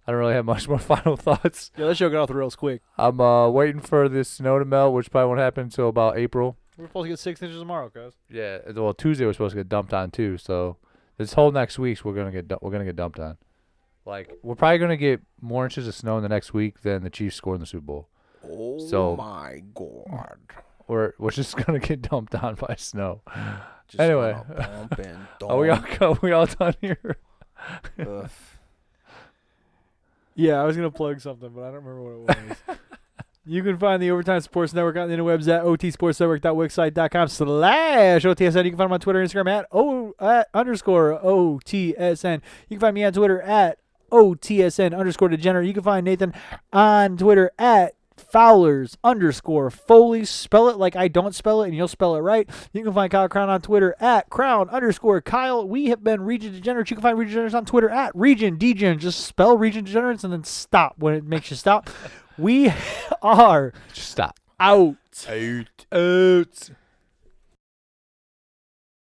I don't really have much more final thoughts. Yeah, that show got off the rails quick. I'm waiting for this snow to melt, which probably won't happen until about April. We're supposed to get 6 inches tomorrow, cuz. Yeah, well, Tuesday we're supposed to get dumped on too. So this whole next week we're gonna get dumped on. Like we're probably gonna get more inches of snow in the next week than the Chiefs score in the Super Bowl. Oh So- my god. We're just gonna get dumped on by snow. Just Anyway. gonna bump and Are we all done here? Ugh. Yeah, I was going to plug something, but I don't remember what it was. You can find the Overtime Sports Network on the interwebs at otsportsnetwork.wixsite.com/OTSN. You can find them on Twitter and Instagram at _OTSN. You can find me on Twitter at OTSN_degenerate. You can find Nathan on Twitter at Fowlers_Foley. Spell it like I don't spell it, and you'll spell it right. You can find Kyle Crown on Twitter at Crown_Kyle. We have been Region Degenerates. You can find Region Degenerates on Twitter at Region Degen. Just spell Region Degenerates and then stop when it makes you stop. We are Just stop. out. Out.